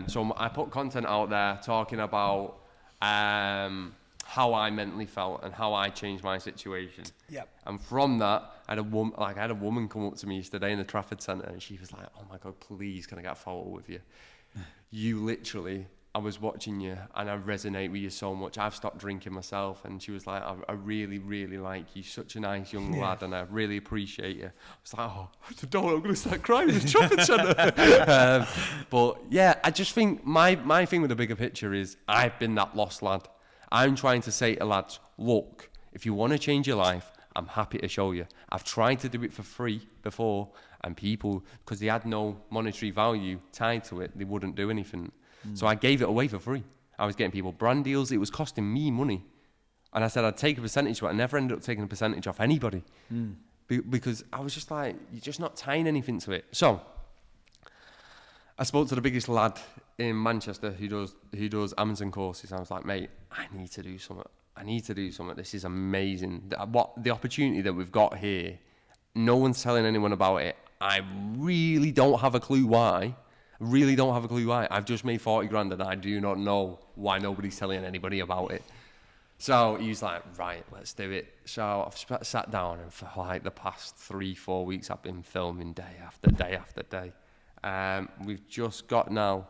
So I put content out there talking about how I mentally felt and how I changed my situation. Yep. And from that, I had a woman come up to me yesterday in the Trafford Centre, and she was like, "Oh my God, please, can I get a photo with you? You literally, I was watching you and I resonate with you so much. I've stopped drinking myself." And she was like, I really, really like you. Such a nice young lad, and I really appreciate you. I was like, oh, I don't know, I'm going to start crying in the Trafford Centre. But yeah, I just think my thing with the bigger picture is I've been that lost lad. I'm trying to say to lads, look, if you want to change your life, I'm happy to show you. I've tried to do it for free before, and people, because they had no monetary value tied to it, they wouldn't do anything. So I gave it away for free. I was getting people brand deals. It was costing me money. And I said I'd take a percentage, but I never ended up taking a percentage off anybody. Because I was just like, you're just not tying anything to it. So I spoke to the biggest lad in Manchester who does Amazon courses. I was like, mate, I need to do something. This is amazing. The opportunity that we've got here, no one's telling anyone about it. I really don't have a clue why. I've just made 40 grand and I do not know why nobody's telling anybody about it. So he was like, right, let's do it. So I've sat down, and for like the past 3-4 weeks, I've been filming day after day after day. We're just about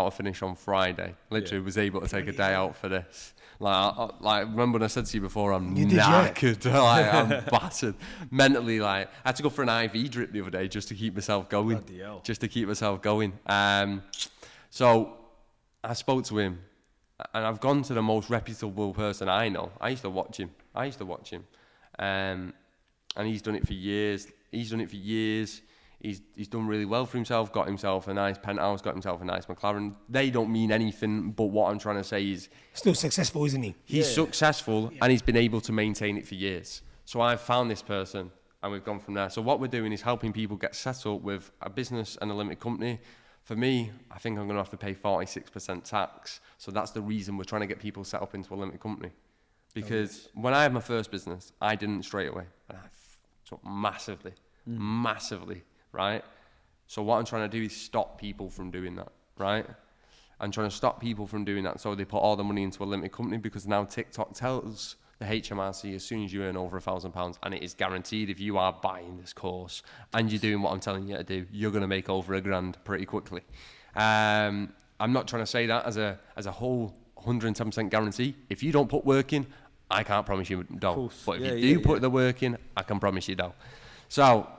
to finish on Friday. Literally was able to take a day out for this. Like remember when I said to you before, I'm knackered. Like, I'm battered. Mentally, like, I had to go for an IV drip the other day just to keep myself going. So I spoke to him, and I've gone to the most reputable person I know. I used to watch him. And he's done it for years. He's done really well for himself, got himself a nice penthouse, got himself a nice McLaren. They don't mean anything, but what I'm trying to say is... Still successful, isn't he? He's successful, and he's been able to maintain it for years. So I've found this person, and we've gone from there. So what we're doing is helping people get set up with a business and a limited company. For me, I think I'm going to have to pay 46% tax. So that's the reason we're trying to get people set up into a limited company. Because when I had my first business, I didn't straight away. And I took massively, right? So what I'm trying to do is stop people from doing that, right? I'm trying to stop people from doing that. So they put all the money into a limited company, because now TikTok tells the HMRC as soon as you earn over £1,000, and it is guaranteed if you are buying this course and you're doing what I'm telling you to do, you're going to make over £1,000 pretty quickly. I'm not trying to say that as a whole 110% guarantee. If you don't put work in, I can't promise you don't. But if you do put the work in, I can promise you don't. So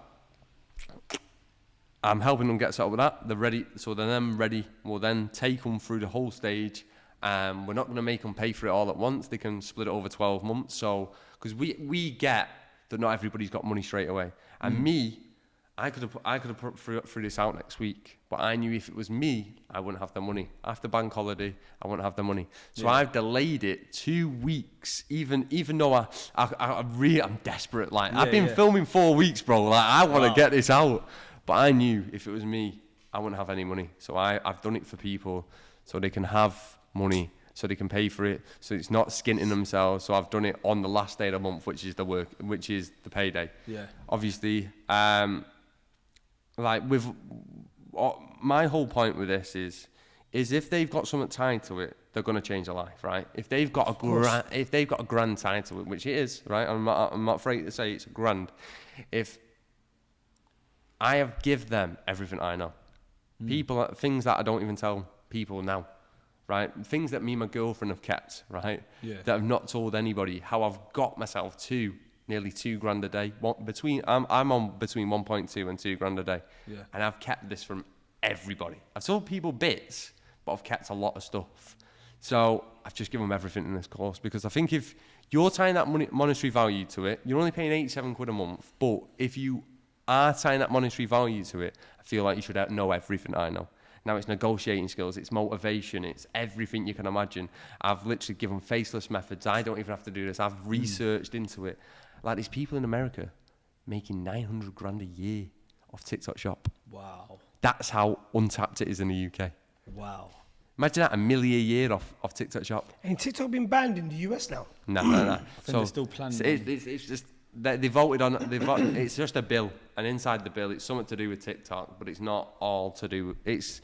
I'm helping them get set up with that. They're ready. So they're then ready. We'll then take them through the whole stage. We're not going to make them pay for it all at once. They can split it over 12 months. So, because we get that not everybody's got money straight away. And me, I could have put through this out next week, but I knew if it was me, I wouldn't have the money. After bank holiday, I wouldn't have the money. So I've delayed it 2 weeks, even though I'm desperate. Like, I've been filming 4 weeks, bro. Like, I want to get this out. But I knew if it was me, I wouldn't have any money. So I've done it for people so they can have money, so they can pay for it, so it's not skinting themselves. So I've done it on the last day of the month, which is the payday. Yeah. Obviously, like with my whole point with this is if they've got something tied to it, they're going to change their life, right? If they've got a grand tied to it, which it is, right? I'm not afraid to say it's a grand. If I have give them everything I know, things that I don't even tell people now, right? Things that me and my girlfriend have kept, right? Yeah. That I've not told anybody. How I've got myself to nearly £2,000 a day. I'm on between 1.2 and £2,000 a day. Yeah. And I've kept this from everybody. I've told people bits, but I've kept a lot of stuff. So I've just given them everything in this course, because I think if you're tying that monetary value to it, you're only paying £87 a month. But if you are tying that monetary value to it, I feel like you should know everything I know. Now it's negotiating skills, it's motivation, it's everything you can imagine. I've literally given faceless methods. I don't even have to do this. I've researched into it. Like, there's people in America making $900,000 a year off TikTok Shop. Wow. That's how untapped it is in the UK. Wow. Imagine that, $1 million a year off TikTok Shop. Ain't TikTok been banned in the US now? No. I think they're still planning. It's just they voted on. It's just a bill, and inside the bill, it's something to do with TikTok, but it's not all to do. It's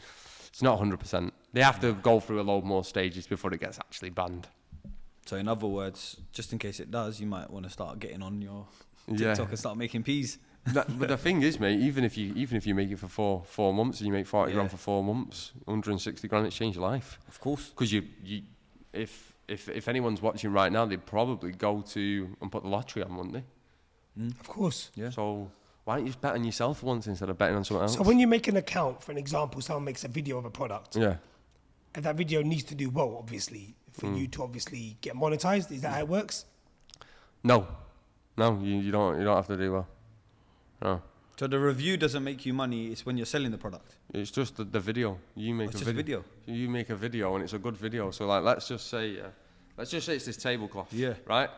not 100%. They have to go through a load more stages before it gets actually banned. So in other words, just in case it does, you might want to start getting on your TikTok and start making peas. But the thing is, mate, even if you make it for four months and you make 40 grand for 4 months, 160 grand, it's changed your life. Of course. Because if anyone's watching right now, they'd probably go to and put the lottery on, wouldn't they? Of course. Yeah. So why don't you just bet on yourself once instead of betting on someone else? So when you make an account, for an example, someone makes a video of a product. Yeah. And that video needs to do well, obviously, for you to obviously get monetized. Is that how it works? No, you don't have to do well. No. So the review doesn't make you money. It's when you're selling the product. It's just the video. You make a video. You make a video, and it's a good video. So like, let's just say it's this tablecloth. Yeah. Right.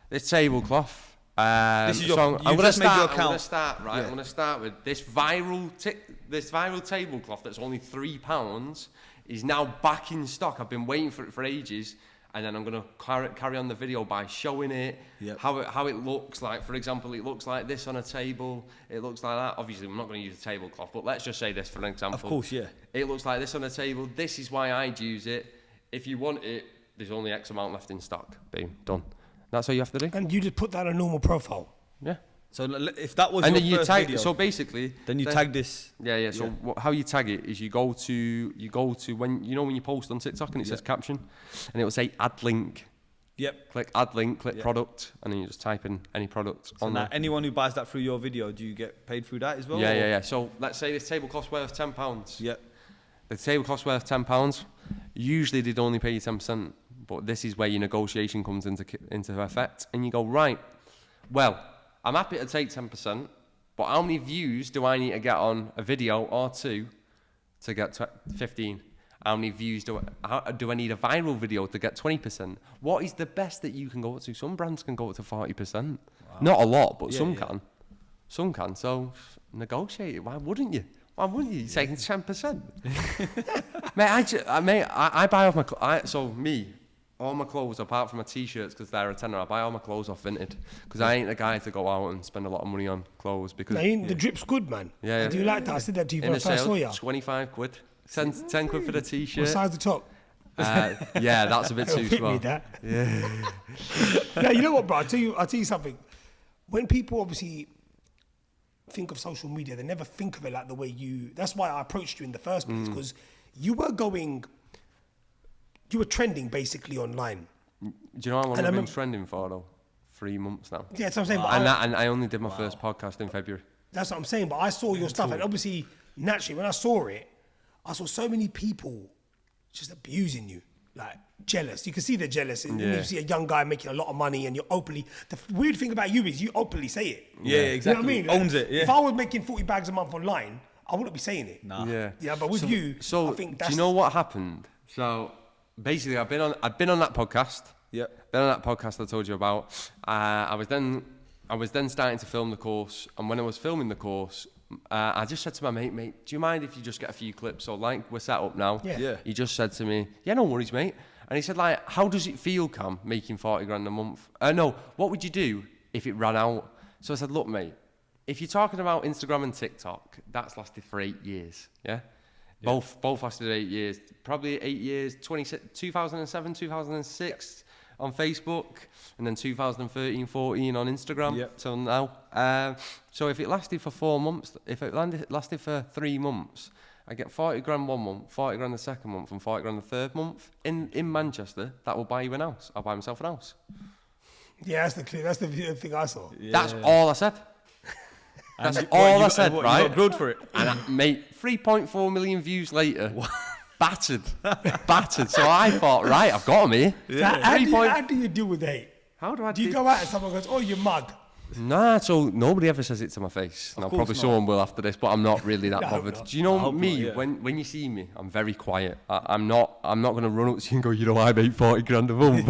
This tablecloth. This is your. So I'm going to start. Right. Yeah. I'm going to start with this viral tablecloth that's only £3 is now back in stock. I've been waiting for it for ages. And then I'm going to carry on the video by showing it, how it looks like. For example, it looks like this on a table. It looks like that. Obviously, I'm not going to use a tablecloth, but let's just say this for an example. Of course, yeah. It looks like this on a table. This is why I'd use it. if you want it, there's only X amount left in stock. Boom, done. That's all you have to do. And you just put that on a normal profile. Yeah. So if that was and your then you first tag. video, So basically, then you tag this. Yeah. So how you tag it is you go to when you post on TikTok and it says caption, and it will say add link. Yep. Click add link, click product, and then you just type in any product on there. Anyone who buys that through your video, do you get paid through that as well? Yeah. So let's say this table costs worth £10. Yep. The table costs worth £10. Usually they'd only pay you 10%, but this is where your negotiation comes into effect, and you go, right, well, I'm happy to take 10%, but how many views do I need to get on a video or two to get 15? How many views do I need a viral video to get 20%? What is the best that you can go up to? Some brands can go up to 40%. Wow. Not a lot, but some can. Some can. So negotiate it. Why wouldn't you? Why wouldn't you? You're taking 10%. I buy off all my clothes, apart from my t-shirts, because they're a tenner, I buy all my clothes off Vinted, because I ain't a guy to go out and spend a lot of money on clothes. Because the drip's good, man. Yeah. Do you like that? I said that to you when I first saw you. 25 quid. 10 quid for the t-shirt. What size the top? Yeah, that's a bit too small. That. Yeah. Yeah, you know what, bro? I'll tell you something. When people obviously think of social media, they never think of it like the way you. That's why I approached you in the first place, because you were trending basically online. Do you know how long I've been trending for though? 3 months now. Yeah, that's what I'm saying. And I only did my first podcast in February. That's what I'm saying. But I saw your stuff, and obviously, naturally, when I saw it, I saw so many people just abusing you, like jealous. You can see they're jealous, and you see a young guy making a lot of money, and you're openly. The weird thing about you is you openly say it. Yeah, exactly. You know what I mean? Owns it. Yeah. If I was making 40 bags a month online, I wouldn't be saying it. Nah. Yeah, but with you, so I think that's. Do you know what happened? So basically, I've been on that podcast. Yeah. Been on that podcast I told you about. I was then starting to film the course, and when I was filming the course, I just said to my mate, do you mind if you just get a few clips? So like we're set up now. Yeah. He just said to me, yeah, no worries, mate. And he said, like, how does it feel, Cam, making 40 grand a month? No, what would you do if it ran out? So I said, look, mate, if you're talking about Instagram and TikTok, that's lasted for 8 years. Yeah. Both lasted 8 years. Probably 8 years. 2007, 2006. On Facebook, and then 2013, 14 on Instagram till now. So if it lasted for 4 months, if it lasted for 3 months, I get 40 grand 1 month, 40 grand the second month, and 40 grand the third month. In Manchester, that will buy you an house. I'll buy myself an house. Yeah, that's the thing I saw. Yeah. That's all I said. That's all I said, right? You got grilled for it. And mate, 3.4 million views later. Battered. So I thought, right, I've got him here. Yeah. How do you deal with hate? How do I do you go out and someone goes, oh, you mug? Nah, so nobody ever says it to my face. Now, probably someone will after this, but I'm not really that bothered. Do you know me? When you see me, I'm very quiet. I'm not going to run up to you and go, you know, I make 40 grand a month.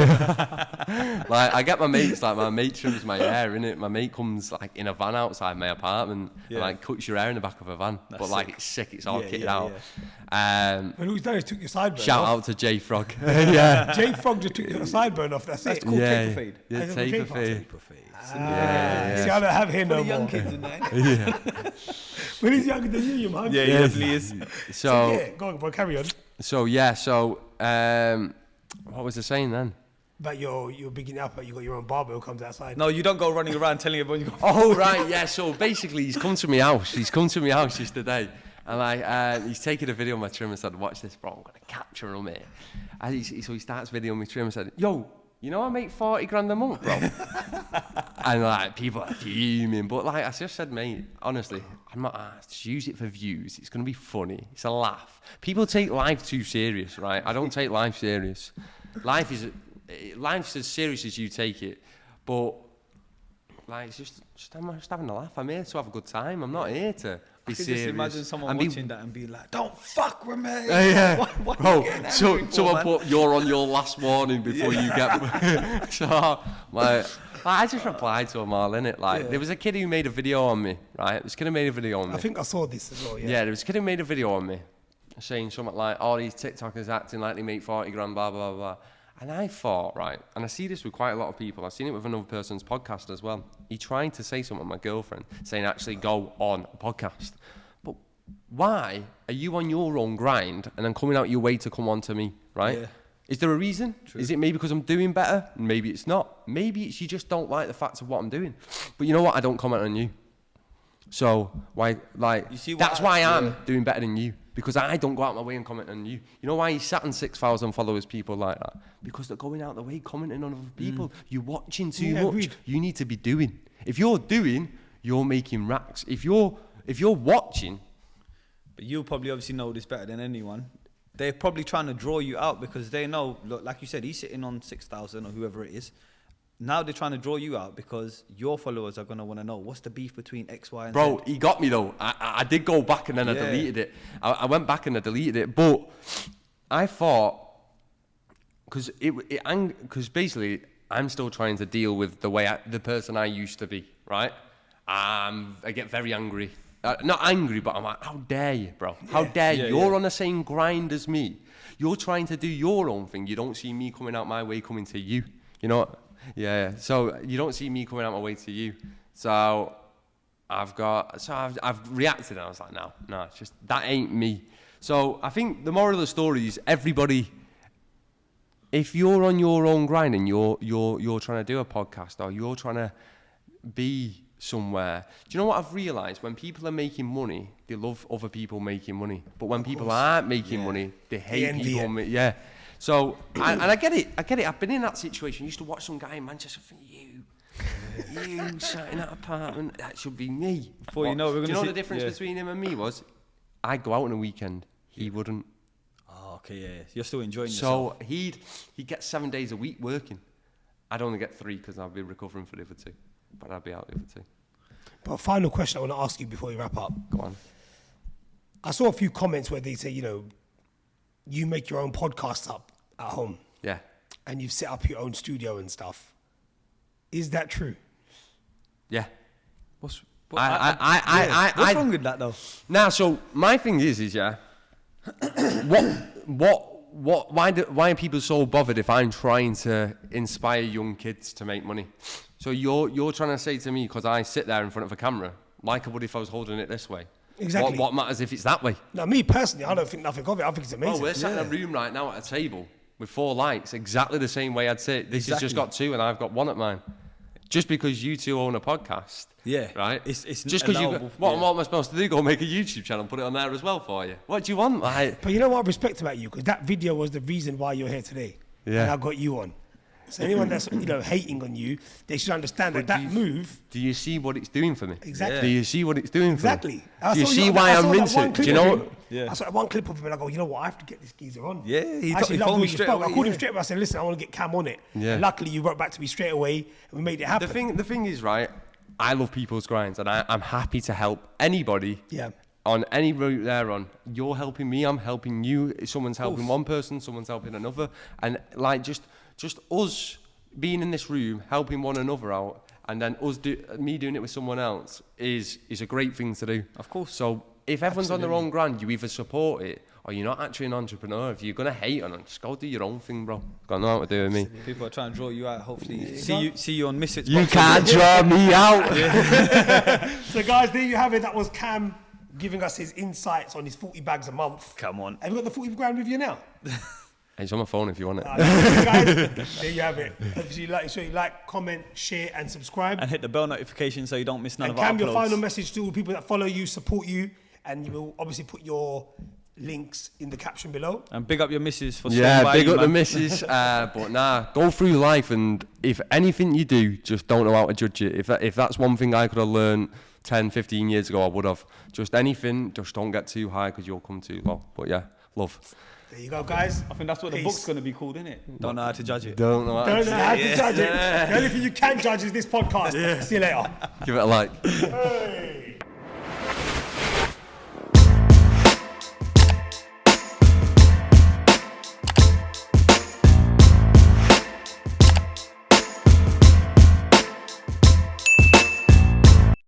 Like, I get my mates, like, my mate trims my hair, innit? My mate comes, like, in a van outside my apartment and, like, cuts your hair in the back of a van. That's but, like, sick. It's sick. It's all kitted out. Well, who's done is took your sideburn Shout off. out to J Frog. Yeah. J Frog just took your sideburn off. That's it. Called taper fade. Yeah, taper fade. See, I don't have hair no more. Young kids in there. Yeah. When he's younger than you man. Yeah, he definitely is. So yeah, go on, bro, carry on. So what was I saying then? But you're bigging up, but you got your own barber who comes outside. No, you don't go running around telling everyone you go. Oh right, yeah. So basically, he's come to my house. He's come to my house just today, and he's taken a video of my trim and said, "Watch this, bro. I'm gonna capture him here." And so he starts videoing my trim and said, "Yo, you know I make 40 grand a month, bro." And like people are fuming, but like I just said, mate, honestly, I'm not asked. Just use it for views. It's gonna be funny. It's a laugh. People take life too serious, right? I don't take life serious. Life's as serious as you take it, but like it's just having a laugh. I'm here to have a good time. I'm not here to be serious. Just imagine someone watching that and be like, "Don't fuck with me." Yeah, what bro. Someone put "You're on your last warning" before you get. So like I just replied to them all, innit? Like there was a kid who made a video on me, right? This kid who made a video on me. I think I saw this as well. Yeah, there was a kid who made a video on me, saying something like, "All these TikTokers acting like they make 40 grand, blah blah blah." And I thought, right, and I see this with quite a lot of people. I've seen it with another person's podcast as well. He tried to say something to my girlfriend, saying actually go on a podcast. But why are you on your own grind and then coming out your way to come on to me, right? Yeah. Is there a reason? True. Is it maybe because I'm doing better? Maybe it's not. Maybe it's you just don't like the fact of what I'm doing. But you know what? I don't comment on you. So why? Like that's why I'm doing better than you, because I don't go out my way and comment on you. You know why you sat on 6,000 followers, people like that? Because they're going out the way commenting on other people. You're watching too much. Agreed. You need to be doing. If you're doing, you're making racks. If you're watching, but you'll probably obviously know this better than anyone. They're probably trying to draw you out because they know, look, like you said, he's sitting on 6,000 or whoever it is. Now they're trying to draw you out because your followers are going to want to know what's the beef between X, Y, and Z. Bro, he got me though. I did go back and then I deleted it. I went back and I deleted it. But I thought, because basically I'm still trying to deal with the person I used to be, right? I get very angry. Not angry, but I'm like, how dare you, bro? How dare you? You're on the same grind as me. You're trying to do your own thing. You don't see me coming out my way, coming to you. You know what? Yeah. So you don't see me coming out my way to you. So I've reacted and I was like, no, it's just, that ain't me. So I think the moral of the story is everybody, if you're on your own grind and you're trying to do a podcast or you're trying to be somewhere, do you know what I've realised? When people are making money, they love other people making money. But when people aren't making money, they hate people. So, and I get it. I've been in that situation. I used to watch some guy in Manchester think, you sat in that apartment, that should be me. Before you know, we're going to do you know the difference between him and me was? I'd go out on a weekend. He wouldn't. Oh, okay, yeah. You're still enjoying yourself. yourself. So he'd get 7 days a week working. I'd only get 3 because I'd be recovering for the other 2. But I'd be out the other 2. But final question I want to ask you before we wrap up. Go on. I saw a few comments where they say, you make your own podcast up at home. Yeah. And you've set up your own studio and stuff. Is that true? Yeah. What's wrong with that though? Now, so my thing is why are people so bothered if I'm trying to inspire young kids to make money? So you're trying to say to me, because I sit there in front of a camera, like I would if I was holding it this way. Exactly. What matters if it's that way? Now, me personally, I don't think nothing of it. I think it's amazing. Oh, we're sat in a room right now at a table with 4 lights, exactly the same way I'd say it. This has just got 2 and I've got 1 at mine. Just because you 2 own a podcast. Yeah. Right? It's just because what am I supposed to do? Go make a YouTube channel and put it on there as well for you? What do you want? But you know what I respect about you? Because that video was the reason why you're here today. Yeah. And I got you on. So anyone that's hating on you, they should understand that move. Do you see what it's doing for me? Exactly. Do you see what it's doing for me? Exactly. Do you see why I'm rinsing? Do you know? Yeah. I saw one clip of him and I go, you know what? I have to get this geezer on. Yeah. He phoned me straight away. I called him straight away. I said, listen, I want to get Cam on it. Yeah. And luckily, you wrote back to me straight away and we made it happen. The thing is, right? I love people's grinds and I'm happy to help anybody. Yeah. On any route they're on. You're helping me, I'm helping you. Someone's helping one person, someone's helping another. And like just us being in this room, helping one another out, and then me doing it with someone else is a great thing to do. Of course. So if everyone's on their own grind, you either support it or you're not actually an entrepreneur. If you're gonna hate on it, just go do your own thing, bro. Got nothing to do with me. People are trying to draw you out. Hopefully, see you on Misfits. You can't draw me out. So guys, there you have it. That was Cam giving us his insights on his 40 bags a month. Come on. Have you got the 40 grand with you now? It's on my phone if you want it. Guys, there you have it. If you like, comment, share, and subscribe. And hit the bell notification so you don't miss none of our Cam, uploads. your final message to all the people that follow you, support you, and you will obviously put your links in the caption below. And big up your missus for big up the missus. But go through life, and if anything you do, just don't know how to judge it. If that's one thing I could have learned 10, 15 years ago, I would have. Just anything, just don't get too high because you'll come too low. But yeah, love. There you go, guys. I think that's what the book's going to be called, isn't it? Don't know how to judge it. Don't know how to judge it. The only thing you can judge is this podcast. See you later. Give it a like. Hey.